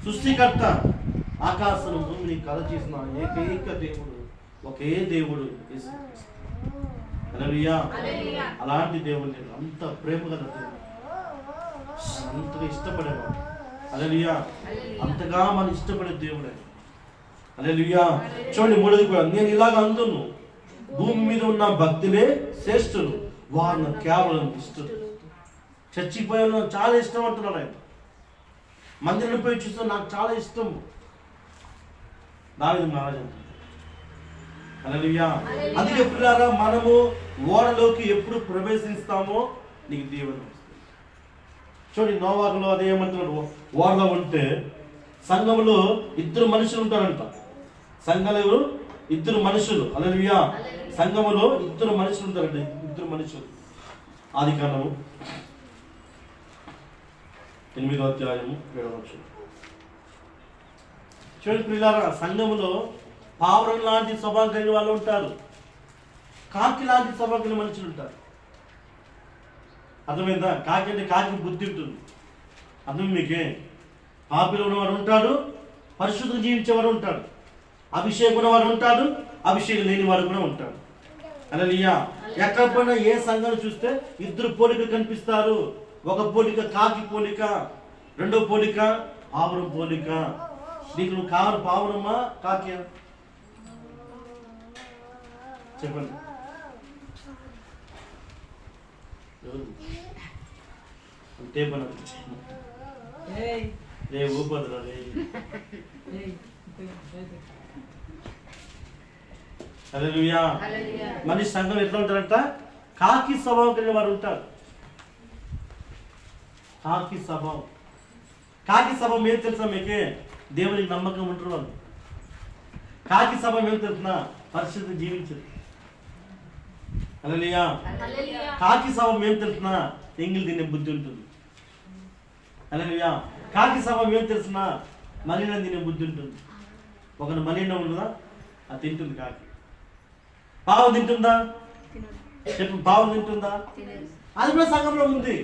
సృష్టికర్త, ఆకాశం భూమిని కలచేసిన ఏకైక దేవుడు, ఒకే దేవుడు యేసుక్రీస్తు. హల్లెలూయా. అలాంటి దేవుడు నేను అంత ప్రేమ గల దేవుడు, అంతగా ఇష్టపడేవాడు. హల్లెలూయా. అంతగా మనం ఇష్టపడే దేవుడు. హల్లెలూయా. చూడండి 3వ కూడా, నేను ఇలాగ అందును, భూమి మీద ఉన్న భక్తులే శ్రేష్ఠులు, వారిని కేవలం ఇష్టం. చచ్చిపోయాను చాలా ఇష్టం అంటున్నాడు ఆయన. మందిరం పోయి చూస్తే నాకు చాలా ఇష్టం దావీదు మహారాజు. హల్లెలూయా. అందుకే పిల్లారా, మనము ఓడలోకి ఎప్పుడు ప్రవేశిస్తామో నీకు దీవెన వస్తుంది. చూడండి నోవాహులో అదే ఏమంటున్నాడు, ఓడలో ఉంటే సంఘంలో 2 మనుషులు ఉంటారంట. సంఘంలో 2 మనుషులు. హల్లెలూయా. సంఘములో 2 మనుషులు ఉంటారంట, 2 మనుషులు. ఆదికాండము 8వ అధ్యాయము 7వ వచనం. చూడండి పిల్లారా, సంఘములో పావురం లాంటి స్వభావం కలిగిన వాళ్ళు ఉంటారు, కాకి లాంటి స్వభావం కలిగిన మనుషులు ఉంటారు. అర్థమైందా? కాకి అంటే కాకి బుద్ధి ఉంటుంది. అర్థం మీకే? పాపిలో ఉన్నవాడు ఉంటాడు, పరిశుద్ధం జీవించేవాడు ఉంటాడు, అభిషేకం ఉన్నవాడు ఉంటాడు, అభిషేకం లేని వాడు కూడా ఉంటాడు. హల్లెలూయా. ఎక్కడ పోయినా ఏ సంఘాన్ని చూస్తే 2 పోలికలు కనిపిస్తారు. ఒక పోలిక కాకి పోలిక, 2వ పోలిక పావురం పోలిక. నీకు నువ్వు కావాలి పావురమ్మా కాకి? చెప్పండి. అంటే రే ఊపదురా రే. హల్లెలూయా. మనిషి సంఘం ఎట్లా ఉంటారంట? కాకి స్వభావం కలిగిన వారు ఉంటారు. కాకి స్వభావం. కాకి స్వభావం ఏం తెలుసా మీకే? దేవునికి నమ్మకం ఉంటారు వాళ్ళు. కాకి స్వభావం ఏం తెలుసునా? పరిశుద్ధి జీవించదు. హల్లెలూయా. కాకి స్వభావం ఏం తెలుసునా? ఎంగిలి తినే బుద్ధి ఉంటుంది. హల్లెలూయా. కాకి స్వభావం ఏం తెలుసునా? మలినం తినే బుద్ధి ఉంటుంది. ఒకటి మలినం ఉంటుందా? అది తింటుంది కాకి. పావం తింటుందా? చెప్పు, పావం తింటుందా? అది కూడా సంఘంలో ఉంది.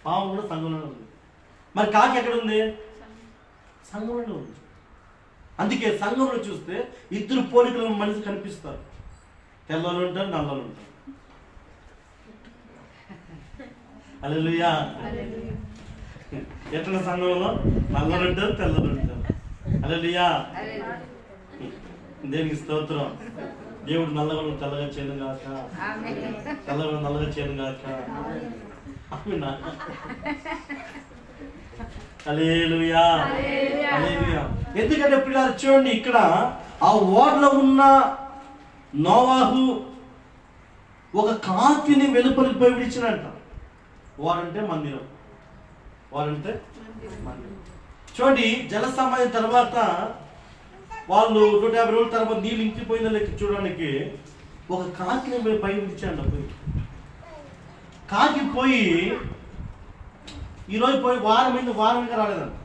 పావం కూడా సంఘంలో ఉంది. మరి కాకి ఎక్కడ ఉంది? సంఘంలో ఉంది. అందుకే సంఘంలో చూస్తే 2 పోలికలు మనిషి కనిపిస్తారు. తెల్లలు ఉంటారు, నల్లలు ఉంటారు. హల్లెలూయా. ఎట్లా సంఘంలో నల్లలు ఉంటారు, తెల్లలు ఉంటారు. హల్లెలూయా. దేనికి స్తోత్రం. దేవుడు నల్లగా తెల్లగా చేయను గాక, తెల్లగా నల్లగా చేయను గాక. హల్లెలూయా. హల్లెలూయా. ఎందుకంటే పిల్లలు చూడండి, ఇక్కడ ఆ ఓడలో ఉన్న నోవాహు ఒక కాకిని వెలుపలికి పోయి విడిచినట్ట. వారంటే మందిరం, వారంటే మందిరం. చూడండి, జల సమాధి తర్వాత వాళ్ళు 150 రోజుల తర్వాత నీళ్ళు ఇంకిపోయిందో లెక్క చూడడానికి ఒక కాకిని పై విడిచాడు. పోయి కాకి పోయి ఈరోజు పోయి వారం ఇంకా రాలేదంట.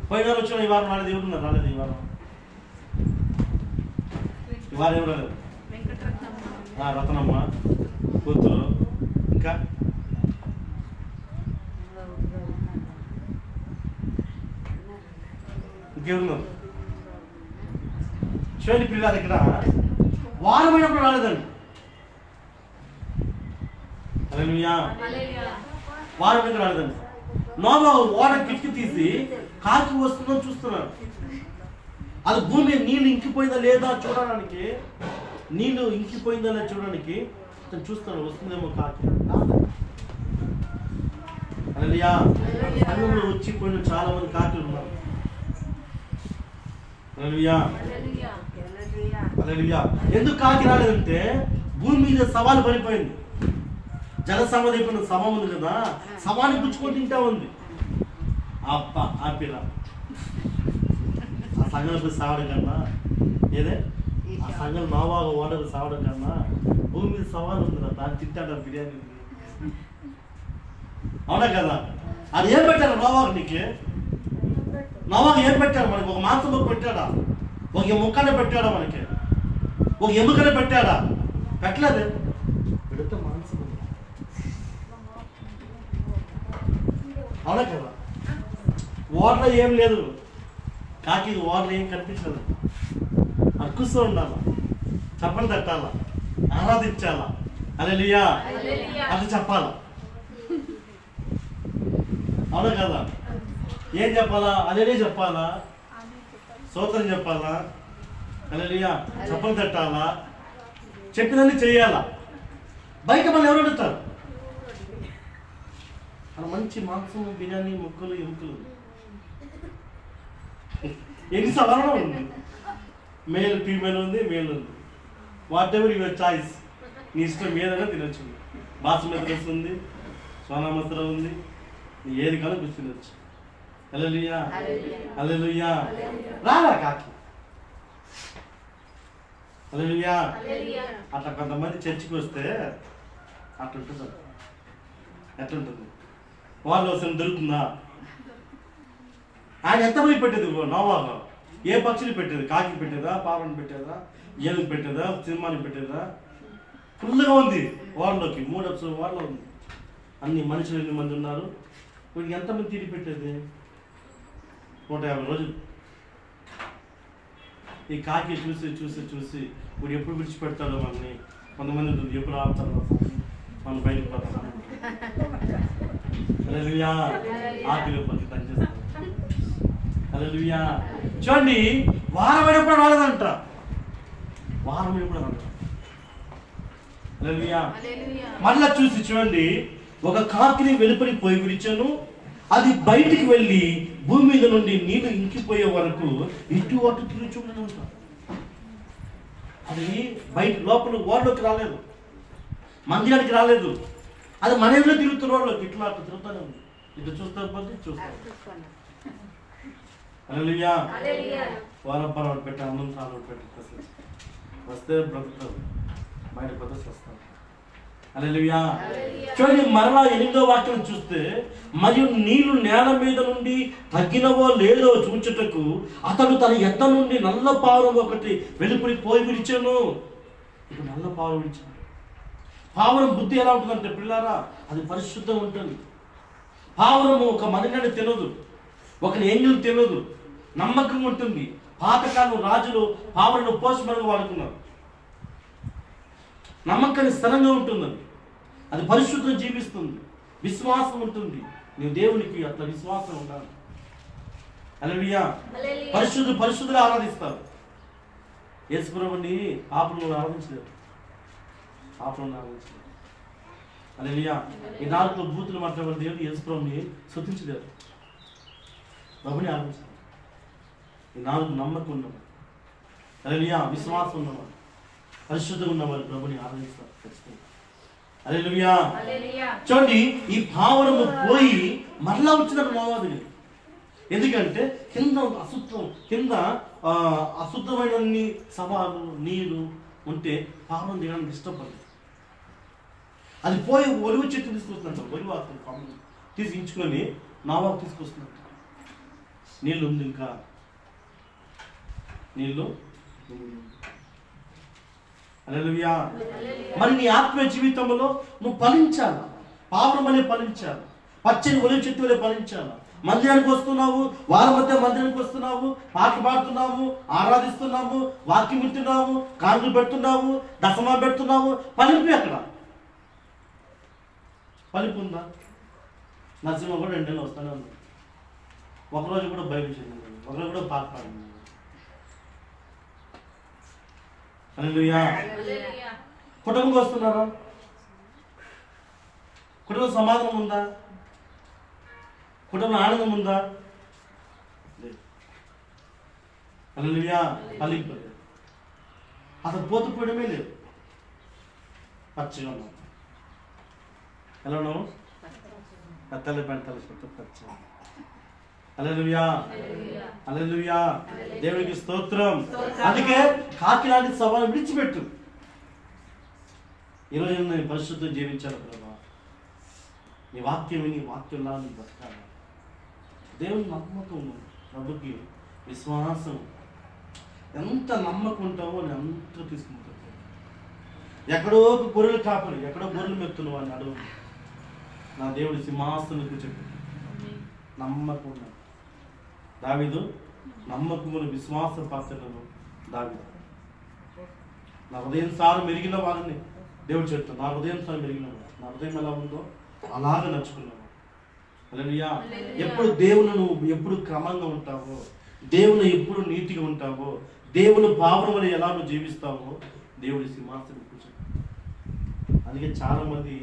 పోయిన వారం వచ్చిన ఈ వారం రాలేదు. ఎవరున్నారు? రాలేదు ఈ వారం. ఈ వారం ఎవరు రాలేదు? రతనమ్మ కూతురు, ఇంకా ఇంకెవరున్నారు? చూడండి పిల్లలు, ఇక్కడ వారమైనప్పుడు రాలేదండి. హల్లెలూయా. వారమైనప్పుడు రాలేదండి. నోవాహు ఓడ కిటికీ తీసి కాకి వస్తుందని చూస్తున్నాడు. అది భూమి నీళ్ళు ఇంకిపోయిందా లేదా చూడడానికి, నీళ్ళు ఇంకిపోయిందా లేదా చూడడానికి చూస్తాడు. వస్తుందేమో కాకి. హల్లెలూయా. సంఘంలో వచ్చిపోయిన చాలా మంది కాకులు ఉన్నారు. హల్లెలూయా. హల్లెలూయా. ఎందుకు కాకి రాలేదంటే భూమి మీద సవాలు పడిపోయింది. జల సమాధి అయిపోయిన శవం ఉంది కదా, శవాన్ని పుచ్చుకొని తింటా ఉంది. ఆపిరా సంఘంలో సావడం కన్నా ఏదే ఆ సంఘం నోవాహు ఓడకు సావడం కన్నా భూమి మీద సవాలు ఉందిరా, దాన్ని తిట్టాడు బిర్యానీ. అవునా కదా? అది ఏం పెట్టారు నోవాహు నీకు? నోవాహు ఏం పెట్టాడు మనకి? ఒక మాంసం ముక్క పెట్టాడా? ఒక ముక్కనే పెట్టాడా మనకి? ఒక ఎముకనే పెట్టాడా? పెట్టలేదు. పెడితే మాంసం. అవునా కదా? వాటర్ ఏం లేదు, కాకి వాటర్ ఏం కనిపించదు. అక్కుస్తూ ఉండాలా, చప్పలు తట్టాలా, ఆరాధించాలా, హల్లెలూయా అది చెప్పాలా. అవునా కదా? ఏం చెప్పాలా? అదేనే చెప్పాలా, స్తోత్రం చెప్పాలా, హల్లెలూయా చప్పలు తట్టాలా, చెప్పినన్ని చేయాలా. బయట మనం ఎవరు అడుగుతారు? అలా మంచి మాంసం, బిర్యానీ, ముక్కలు, ఎముకలు, ఎన్ని సవరణ ఉంది. మేల్ ఫీమేల్ ఉంది, మేల్ ఉంది. వాట్ ఎవర్ యువర్ చాయిస్, నీ ఇష్టం ఏదైనా తినొచ్చు. బాస్మతి రైస్ ఉంది, సోనా మసూరా ఉంది, నీ ఏది కానీ కూర్చు తినొచ్చు. హల్లెలూయా హల్లెలూయా. రారా కాకి, హల్లెలూయా. అట్లా కొంతమంది చర్చికి వస్తే అట్లుంటుంది. ఎట్లుంటుంది? వాళ్ళు వస్తే దొరుకుతుందా? ఆయన ఎంత మంది పెట్టేది నోవాహు? ఏ పక్షులు పెట్టేది? కాకి పెట్టేదా, పాపని పెట్టేదా, ఏనుగు పెట్టేదా, సింహానికి పెట్టేదా? ఫుల్గా ఉంది వాళ్ళలోకి. 3 అప్సరలు వాళ్ళలో ఉంది. అన్ని మనుషులు ఎన్ని మంది ఉన్నారు? వీడికి ఎంతమంది తిరిగి పెట్టేది? 150 రోజులు. ఈ కాకి చూసి చూసి చూసి వీడు ఎప్పుడు విడిచిపెడతాడో మనల్ని. కొంతమంది ఉంటుంది, ఎప్పుడు ఆపుతాడో మనం బయటకు పోతాం. హల్లెలూయా. ఆకలి పత్తి పనిచేస్తాం. హల్లెలూయా. చూడండి, వారం అయినప్పుడు రాలేదంట. వారం అయినప్పుడు రాలేదు. హల్లెలూయా. మళ్ళా చూసి చూడండి, ఒక కాకిని వెలుపలి పోయి విడిచాను, అది బయటికి వెళ్ళి భూమి మీద నుండి నీళ్లు ఇంకిపోయే వరకు ఇటు అటు తిరుగుతూనే ఉంటాం. అది బయట లోపల ఓడలోకి రాలేదు, మందిరానికి రాలేదు. అది మన ఇంట్లో తిరుగుతున్న వాళ్ళకి ఇట్లా అట్లా తిరుగుతూనే ఉంది. ఇట్లా చూస్తా పోతే చూస్తాం. హల్లెలూయా. వారం పెట్టి అన్నం సాలు పెట్టి వస్తే బ్రతుకుతారు, బయట పోతే వస్తారు. హల్లెలూయా. చూడండి, మరలా 8వ వాక్యం చూస్తే, మరియు నీళ్లు నేల మీద నుండి తగ్గినవో లేదో చూచుటకు అతడు తన ఎద్ద నుండి నల్ల పావురం ఒకటి వెలుపలి పోయి విడిచాను. ఇప్పుడు నల్ల పావురం విడిచాను. పావురం బుద్ధి ఎలా ఉంటుందంటే పిల్లారా, అది పరిశుద్ధం ఉంటుంది. పావురము ఒక మనిషిని తినదు, ఒక ఎంగిల్ తినదు, నమ్మకంగా ఉంటుంది. పాతకాలం రాజులు పావులను పోషమని వాడుకున్నారు. నమ్మకాన్ని స్థిరంగా ఉంటుంది. అది పరిశుద్ధం జీవిస్తుంది, విశ్వాసం ఉంటుంది. నీవు దేవునికి అట్లా విశ్వాసం ఉండాలి. హల్లెలూయా. పరిశుద్ధులు ఆరాధిస్తారు. యేసు ప్రభువుని పాపులను ఆరాధించలేదు, పాపులను ఆరాధించలేదు. హల్లెలూయా. ఈ 4 బూతులు మాట్లాడే దేవుడు యేసు ప్రభువుని స్తుతించలేదు, ప్రభుని ఆరాధించారు. ఈ 4 నమ్మకం ఉన్నవారు, హల్లెలూయా, విశ్వాసం ఉన్నవారు, పరిశుద్ధంగా ఉన్నవారు ప్రభుని ఆరాధిస్తారు ఖచ్చితంగా. హల్లెలూయా. చూడండి, ఈ పావురము పోయి మరలా వచ్చినారు నోవాహు దగ్గరికి. ఎందుకంటే కింద అశుద్ధమైన సవాలు నీరు ఉంటే పావురం దిగడానికి ఇష్టపడదు. అది పోయి ఒలివ చెట్టు తీసుకొస్తుందంట. ఒలివ తీసుకుని నోవాహు తీసుకొస్తుందంట. నీళ్ళు ఉంది, ఇంకా నీళ్ళు. హల్లెలూయా. మరి నీ ఆత్మీయ జీవితంలో నువ్వు ఫలించాలి. పావురం వలె ఫలించాలి, పచ్చని ఒలివ చెట్టు వలె ఫలించాలి. మందిరానికి వస్తున్నావు, వారం మధ్య మందిరానికి వస్తున్నావు, పాటలు పాడుతున్నావు, ఆరాధిస్తున్నావు, వాక్యం వింటున్నావు, కానుకలు పెడుతున్నావు, దశమా పెడుతున్నావు. ఫలింపు ఎక్కడ? ఫలింపు ఉందా? నరసింహ కూడా 2 నెలలు వస్తానే ఉంది. ఒకరోజు కూడా బైబిల్ చదివింది, ఒకరోజు కూడా పాట పాడింది. హల్లెలూయా. కుటుంబంకి వస్తున్నారా? కుటుంబ సమాధానం ఉందా? కుటుంబ ఆనందం ఉందా? హల్లెలూయా. ఫలింపు అసలు పోతుపోవడమే లేదు. పచ్చిగా ఉన్నాం. ఎలా ఉన్నాము? తెల్ల పెంటలు పచ్చిగా. హల్లెలూయా, హల్లెలూయా. దేవునికి స్తోత్రం. అందుకే కాకి లాంటి స్వభావం విడిచిపెట్టు. ఈరోజు నేను పరిశుద్ధం జీవించాను ప్రభా, నీ వాక్యం విని వాక్యంలా నేను బతకాలి. దేవుని నమ్మకం, ప్రభుకి విశ్వాసం, ఎంత నమ్మకం ఉంటావో అని అంతా తీసుకుంటావు. ఎక్కడో గొర్రెలు కాపరి, ఎక్కడో గొర్రెలు మెత్తున్న వాడిని అడుగు, నా దేవుడి సింహాసనం చెప్పి నమ్మకం ఉన్నాడు. దావీదు నమ్మకమును విశ్వాస పాత్రలను దావీదు. నా హృదయం సారం మెరిగిన వారిని దేవుడు చెప్తాను, నా హృదయం సారం మెరిగిన వాడు, నా హృదయం ఎలా ఉందో అలాగే నడుచుకున్నావు. హల్లెలూయా. ఎప్పుడు దేవుని నువ్వు ఎప్పుడు క్రమంగా ఉంటావో, దేవుని ఎప్పుడు నీతిగా ఉంటావో, దేవుని భావనని ఎలా నువ్వు జీవిస్తావో దేవుడి సింహాసనం కూర్చో. అందుకే చాలా మంది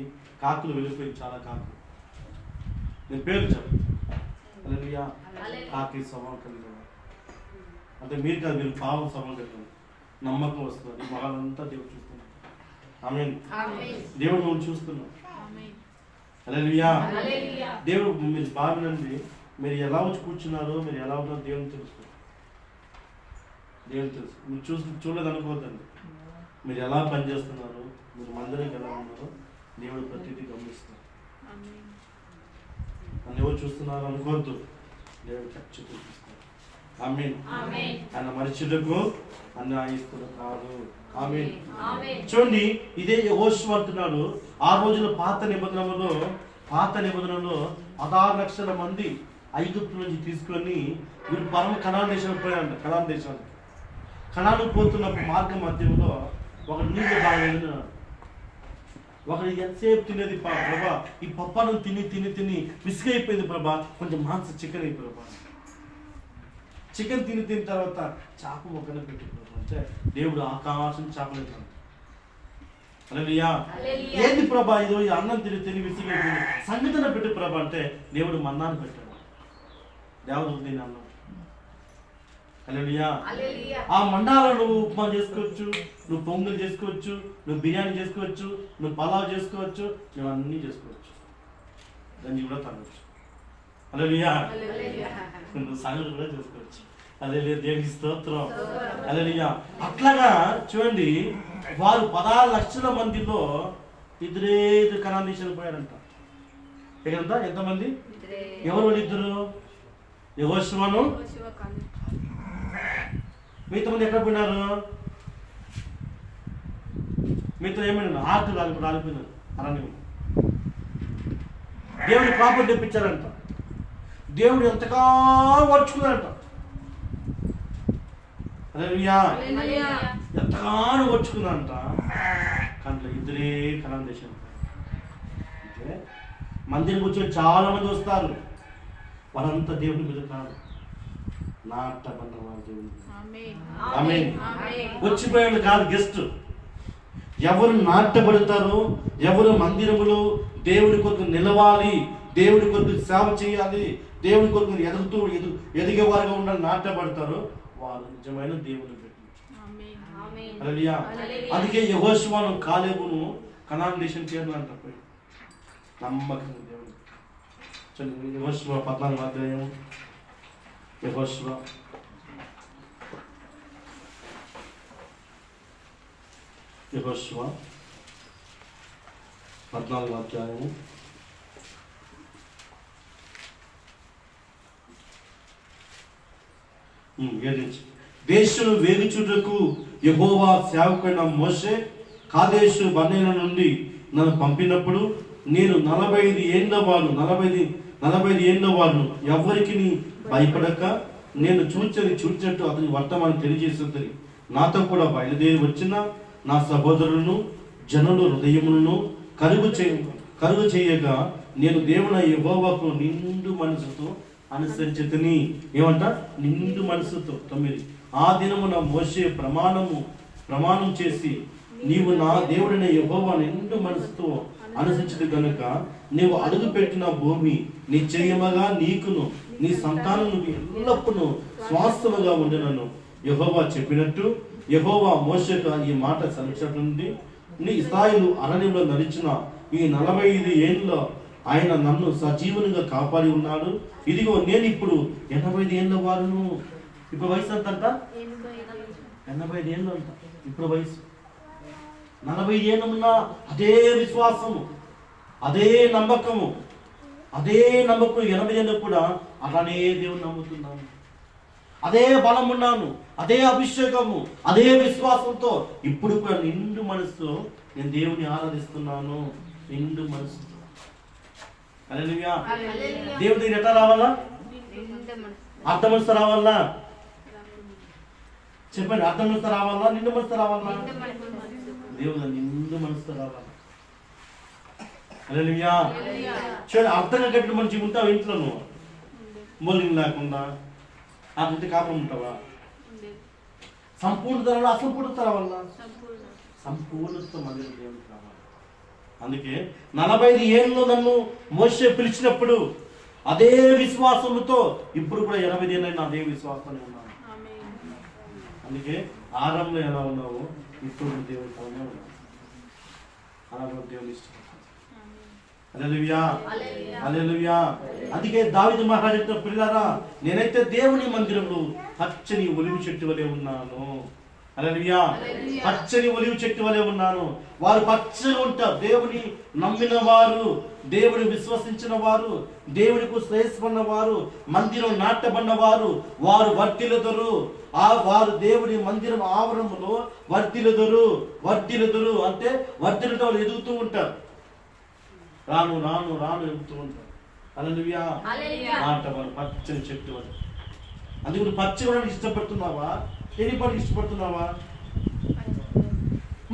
కాకులు వెళ్ళిపోయి, చాలా కాకులు, నేను పేరు చెప్పు. హల్లెలూయా. కాకి స్వభావం కలిగిన అంటే మీరు కాదు, మీరు పావం స్వభావం కలిగిన నమ్మకం వస్తుంది. మగాళ్ళంతా దేవుడు చూస్తున్నాడు. ఆమేన్. దేవుడు నువ్వు చూస్తున్నావు. హల్లెలూయా. దేవుడు మీరు బాగునండి, మీరు ఎలా వచ్చి కూర్చున్నారో, మీరు ఎలా ఉన్నారో దేవుని తెలుసు. దేవుని తెలుసు. మీరు చూడలేదు అనుకోవద్దండి. మీరు ఎలా పనిచేస్తున్నారు, మీరు మందిరం ఎలా ఉన్నారో దేవుడు ప్రతిదీ గమనిస్తారు. నన్ను ఎవరు చూస్తున్నారు అనుకోవద్దు, దేవుడు ఖచ్చితంగా చూస్తారు. ఆమేన్. ఆయన మనుషులకు అన్యాయస్తుడు కాదు. ఆమేన్. చూడండి, ఇదే యెహోషువ అంటున్నాడు, ఆ రోజుల పాత నిబంధనలో 16 లక్షల మంది ఐగుప్తు నుంచి తీసుకొని వీరు పరమ కనాన్ దేశానికి పోయారంట. కనాన్ దేశానికి కనాను పోతున్నప్పుడు మార్గం మధ్యంలో ఒక నీళ్ళు బాగా వెళ్ళినాడు. ఒకడు ఎంతసేపు తినేది ప్రభా, ఈ పప్పాను తిని తిని తిని విసిగైపోయింది ప్రభా, కొంచెం మాంసం చికెన్ అయిపోయి ప్రభా. చికెన్ తిని తిన్న తర్వాత చేప మొక్కనే పెట్టి ప్రభా అంటే దేవుడు ఆకాశం చేపలేదు. హల్లెలూయా. ఏంది ప్రభా ఇది, అన్నం తిని తిని విసిగైపోయింది, సంగతన పెట్టు ప్రభా అంటే దేవుడు మన్నాను పెట్టాడు. దేవుడు దీని అన్నం. హల్లెలూయా. ఆ మండాలో నువ్వు ఉప్మా చేసుకోవచ్చు, నువ్వు పొంగల్ చేసుకోవచ్చు, నువ్వు బిర్యానీ చేసుకోవచ్చు, నువ్వు పలావ్ చేసుకోవచ్చు, నువ్వు అన్నీ చేసుకోవచ్చు, గంజి కూడా తాగొచ్చు. హల్లెలూయా. నువ్వు సంగతులు కూడా చేసుకోవచ్చు. హల్లెలూయా. దేవునికి స్తోత్రం. హల్లెలూయా. అట్లాగా చూడండి, వారు 16 లక్షల మందిలో ఇద్దరు కనాన్ దేశానికి పోయారంట. ఇక్కడంతా ఎంతమంది? ఎవరు వాళ్ళు ఇద్దరు? యెహోషువను, మిగతా మంది ఎక్కడ పోయినారు? మిగతా ఏమైనా ఆకులు రాలిపోయినారు అరణ్యం. దేవుడి పాపం తెప్పించారంట. దేవుడు ఎంతగా ఓర్చుకున్నారంట. హల్లెలూయా. ఎంతగానో ఓర్చుకున్నారంట. కానీ ఇద్దరే కనాన్ దేశం. అంటే మందిరం కూర్చొని చాలా మంది వస్తారు, వాళ్ళంతా దేవుడి మీద కాదు, నాటబడిన వాళ్ళు దేవుడు. ఆమేన్. వచ్చిపోయాడు కాదు, గెస్ట్. ఎవరు నాటబడతారో, ఎవరు మందిరములో దేవుడి కొరకు నిలవాలి, దేవుడి కొరకు సేవ చేయాలి, దేవుడి కొరకు ఎదిగే వారిగా ఉండాలి, నాటబడతారో వారు నిజమైన దేవుని బిడ్డలు. హల్లెలూయా. అందుకే యెహోషువను కాలేబును కనాన్ దేశం చేరినంట పోయి నమ్మకం దేవుడు. యెహోషువ 14వ అధ్యాయం. యెహోషువ 14వ అధ్యాయము. దేశును వేగుచుటకు యెహోవా సేవకుడైన మోషే కాదేశు బర్నేల నుండి నన్ను పంపినప్పుడు నేను 45 ఏండ్ల వాడును ఎవరికి భయపడక నేను చూచినట్టు అతని వర్తమానం తెలియజేస్తుంది. నాతో కూడా బయలుదేరి వచ్చిన నా సహోదరులను జనులు హృదయములను కరుగు చేయగా నేను దేవుని యెహోవాకు నిండు మనసుతో అనుసరించితిని. ఏమంట? నిండు మనసుతో. 9 ఆ దినమున మోషే ప్రమాణం చేసి నీవు నా దేవుడైన యెహోవా నిండు మనసుతో అనుసరించదు కనుక నీవు అడుగు పెట్టిన భూమి నిశ్చయముగా నీకును నీ సంతానము ఎల్లప్పుడూ స్వాస్థ్యముగా ఉండెనను యెహోవా చెప్పినట్టు యెహోవా మోషేకు ఈ మాట సెలవించినట్లుంది. నీ ఇశ్రాయేలు అరణ్యంలో నడిచిన ఈ 45 ఏండ్ల ఆయన నన్ను సజీవనంగా కాపాడి ఉన్నాడు. ఇదిగో నేను ఇప్పుడు 85 ఏళ్ళ వారును. ఇప్పుడు వయసు ఎంత అంట? 85 ఏళ్ళు అంట ఇప్పుడు వయసు. 40 ఏళ్ళున్నా అదే విశ్వాసము, అదే నమ్మకము, 80 ఏళ్ళకు కూడా అలానే దేవుని నమ్ముతున్నాను. అదే బలం ఉన్నాను, అదే అభిషేకము, అదే విశ్వాసంతో ఇప్పుడు కూడా నిండు మనసు నేను దేవుని ఆరాధిస్తున్నాను. నిండు మనసు. హల్లెలూయా. దేవుడి దగ్గర ఎట్లా రావాలా? అర్థ మనసు రావాలా? చెప్పండి. అర్థ మనసు రావాలా? నిండు మనసు రావాలా? దేవుడు నిండు మనసు రావాలా? హల్లెలూయా. చూడండి, అర్థంగా కట్టిన మనిషి ఉంటావు ఇంట్లో, నువ్వు మూలింగ్ లేకుండా ఆ బుద్ధి కాపం ఉంటావా? సంపూర్ణత రావాలా? అసంపూర్ణత రావాలా? సంపూర్ణత మళ్ళీ దేవుడికి రావాలి. అందుకే 45 ఏళ్ళు నన్ను మోషే పిలిచినప్పుడు అదే విశ్వాసముతో ఇప్పుడు కూడా 80 ఏళ్ళైనా అదే విశ్వాసంలో ఉన్నాను. అందుకే ఆరంభంలో ఎలా ఉన్నావో ఇప్పుడు దేవుడితోనే ఉన్నావు. అలా దేవుని ఇష్టం. హల్లెలూయా, హల్లెలూయా. అందుకే దావీదు మహారాజు పిల్లారా, నేనైతే దేవుని మందిరంలో పచ్చని ఒలివ చెట్టు వలె ఉన్నాను. హల్లెలూయా. పచ్చని ఒలివ చెట్టు వలె ఉన్నాను. వారు పచ్చగా ఉంటారు. దేవుని నమ్మిన వారు, దేవుని విశ్వసించిన వారు, దేవునికి శ్రేయస్సున్న వారు, మందిరం నాటబడిన వారు, వారు వర్ధిల్లుదురు. వారు దేవుని మందిరం ఆవరణలో వర్ధిల్లుదురు. అంటే వర్ధిల్లుట వాళ్ళు ఎదుగుతూ ఉంటారు. రాను రాను రాను ఎదుగుతూ ఉంటారు. హల్లెలూయా. నాటబడి పచ్చని చెట్టు వలె. అందుకు నువ్వు పచ్చగా ఇష్టపడుతున్నావా? ఎన్ని పని ఇష్టపడుతున్నావా?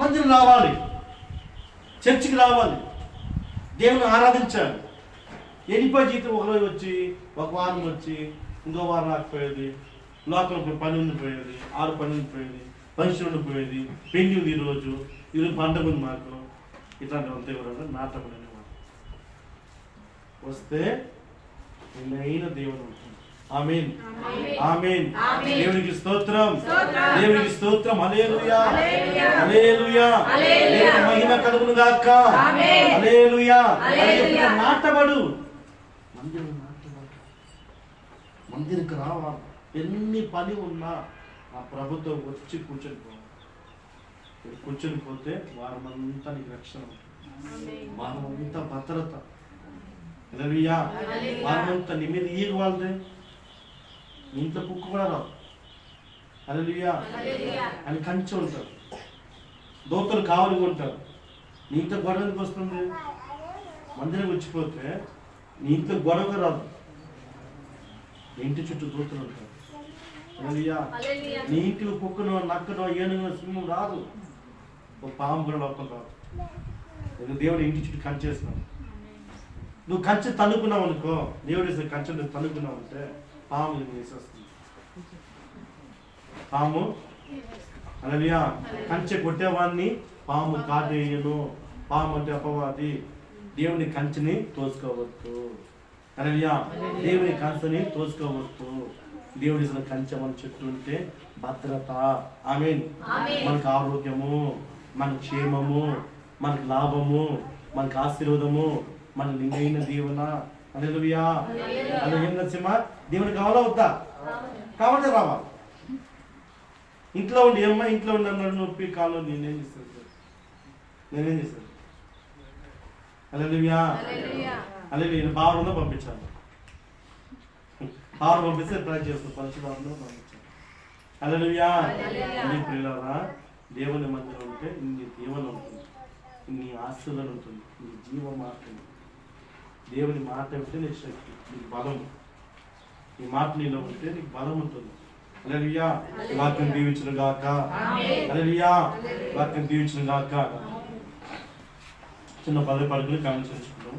మందిరం రావాలి, చర్చికి రావాలి, దేవుని ఆరాధించాలి. ఎన్నిపై జీతం ఒకరోజు వచ్చి, ఒక వారం వచ్చి, ఇంకో వారం రాకపోయేది, లోకల్ పని ఉండిపోయేది, 6 పని ఉండిపోయేది, ఫంక్షన్ ఉండిపోయేది, పెళ్లి ఉంది ఈరోజు పండుగ ఉంది మాకు, ఇట్లాంటి అంతే కూడా నాటకం అనేవాడు. వస్తే నిన్నైన దేవుని ఉంటుంది. ఆమేన్, ఆమేన్. దేవునికి స్తోత్రం, దేవునికి స్తోత్రం. హల్లెలూయా, హల్లెలూయా. దేవుని మహిమ కలుగును గాక. హల్లెలూయా. నాటబడు, మందిరం నాటబడు, మందిరికి రావాలి. ఎన్ని పని ఉన్నా ఆ ప్రభుత్వం వచ్చి కూర్చొని పోవాలి. కూర్చొని పోతే వారమంతా నీకు రక్షణ ఉంటుంది, వారమంతా భద్రత. హల్లెలూయా. వారమంతా నీ మీద ఈగ వాళ్ళదే, నీ ఇంట్లో కుక్క కూడా రాదు. హల్లెలూయా. అని కంచె ఉంటారు, దోతలు కావలిగా ఉంటారు. నీ ఇంట్లో గొడవ ఎందుకు వస్తుంది? మందిరం వచ్చిపోతే నీ ఇంట్లో గొడవ రాదు, నీ ఇంటి చుట్టూ దోతలు ఉంటారు. హల్లెలూయా. నీ ఇంటికి కుక్కనో నక్కనో ఏనుగో సింహం రాదు, ఒక పాము కూడా లోపల రాదు. దేవుడు ఇంటి చుట్టూ కంచేస్తున్నాడు. నువ్వు కంచె తన్నుకున్నావు అనుకో, దేవుడు కంచె నువ్వు తన్నుకున్నావు అంటే పాము వేసేస్తుంది. పాము, హల్లెలూయా. కంచె కొట్టేవాడిని పాము కాటేయను. పాము అంటే అపవాది. దేవుని కంచెని తోసుకోవద్దు. హల్లెలూయా. దేవుని కంచెని తోసుకోవద్దు. దేవుడి కంచె మన చుట్టూ ఉంటే భద్రత. ఆమేన్. మనకు ఆరోగ్యము, మన క్షేమము, మనకు లాభము, మనకు ఆశీర్వాదము, మన లింగైన దీవెన. హల్లెలూయా. హల్లెలూయా. దేవుని కావాలా వద్దా? కావాలంటే రావాలి. ఇంట్లో ఉండి ఏమ్మా ఇంట్లో ఉండి అన్నాడు నొప్పి కాలు, నేనేం చేస్తాను? హల్లెలూయా. హల్లెలూయా. బావరంలో పంపించాను, బావరం పంపిస్తే ట్రై చేస్తాను, పంచదారంలో పంపించాను. హల్లెలూయా. నీ ప్రియులారా, దేవుని మందిరం ఉంటే నీ దీవెన ఉంటుంది, నీ ఆశీర్వాదం ఉంటుంది, నీ జీవం మారుతుంది. దేవుని మాట ఉంటే నీకు శక్తి, నీకు బలం. ఈ మాట నీలో ఉంటే నీకు బలం ఉంటుంది. హల్లెలూయా. వాక్యం దీవించును గాక. హల్లెలూయా. వాక్యం దీవించును గాక. చిన్న 10 పరుగులు కామెంట్స్ ఉంచుకుంటాం.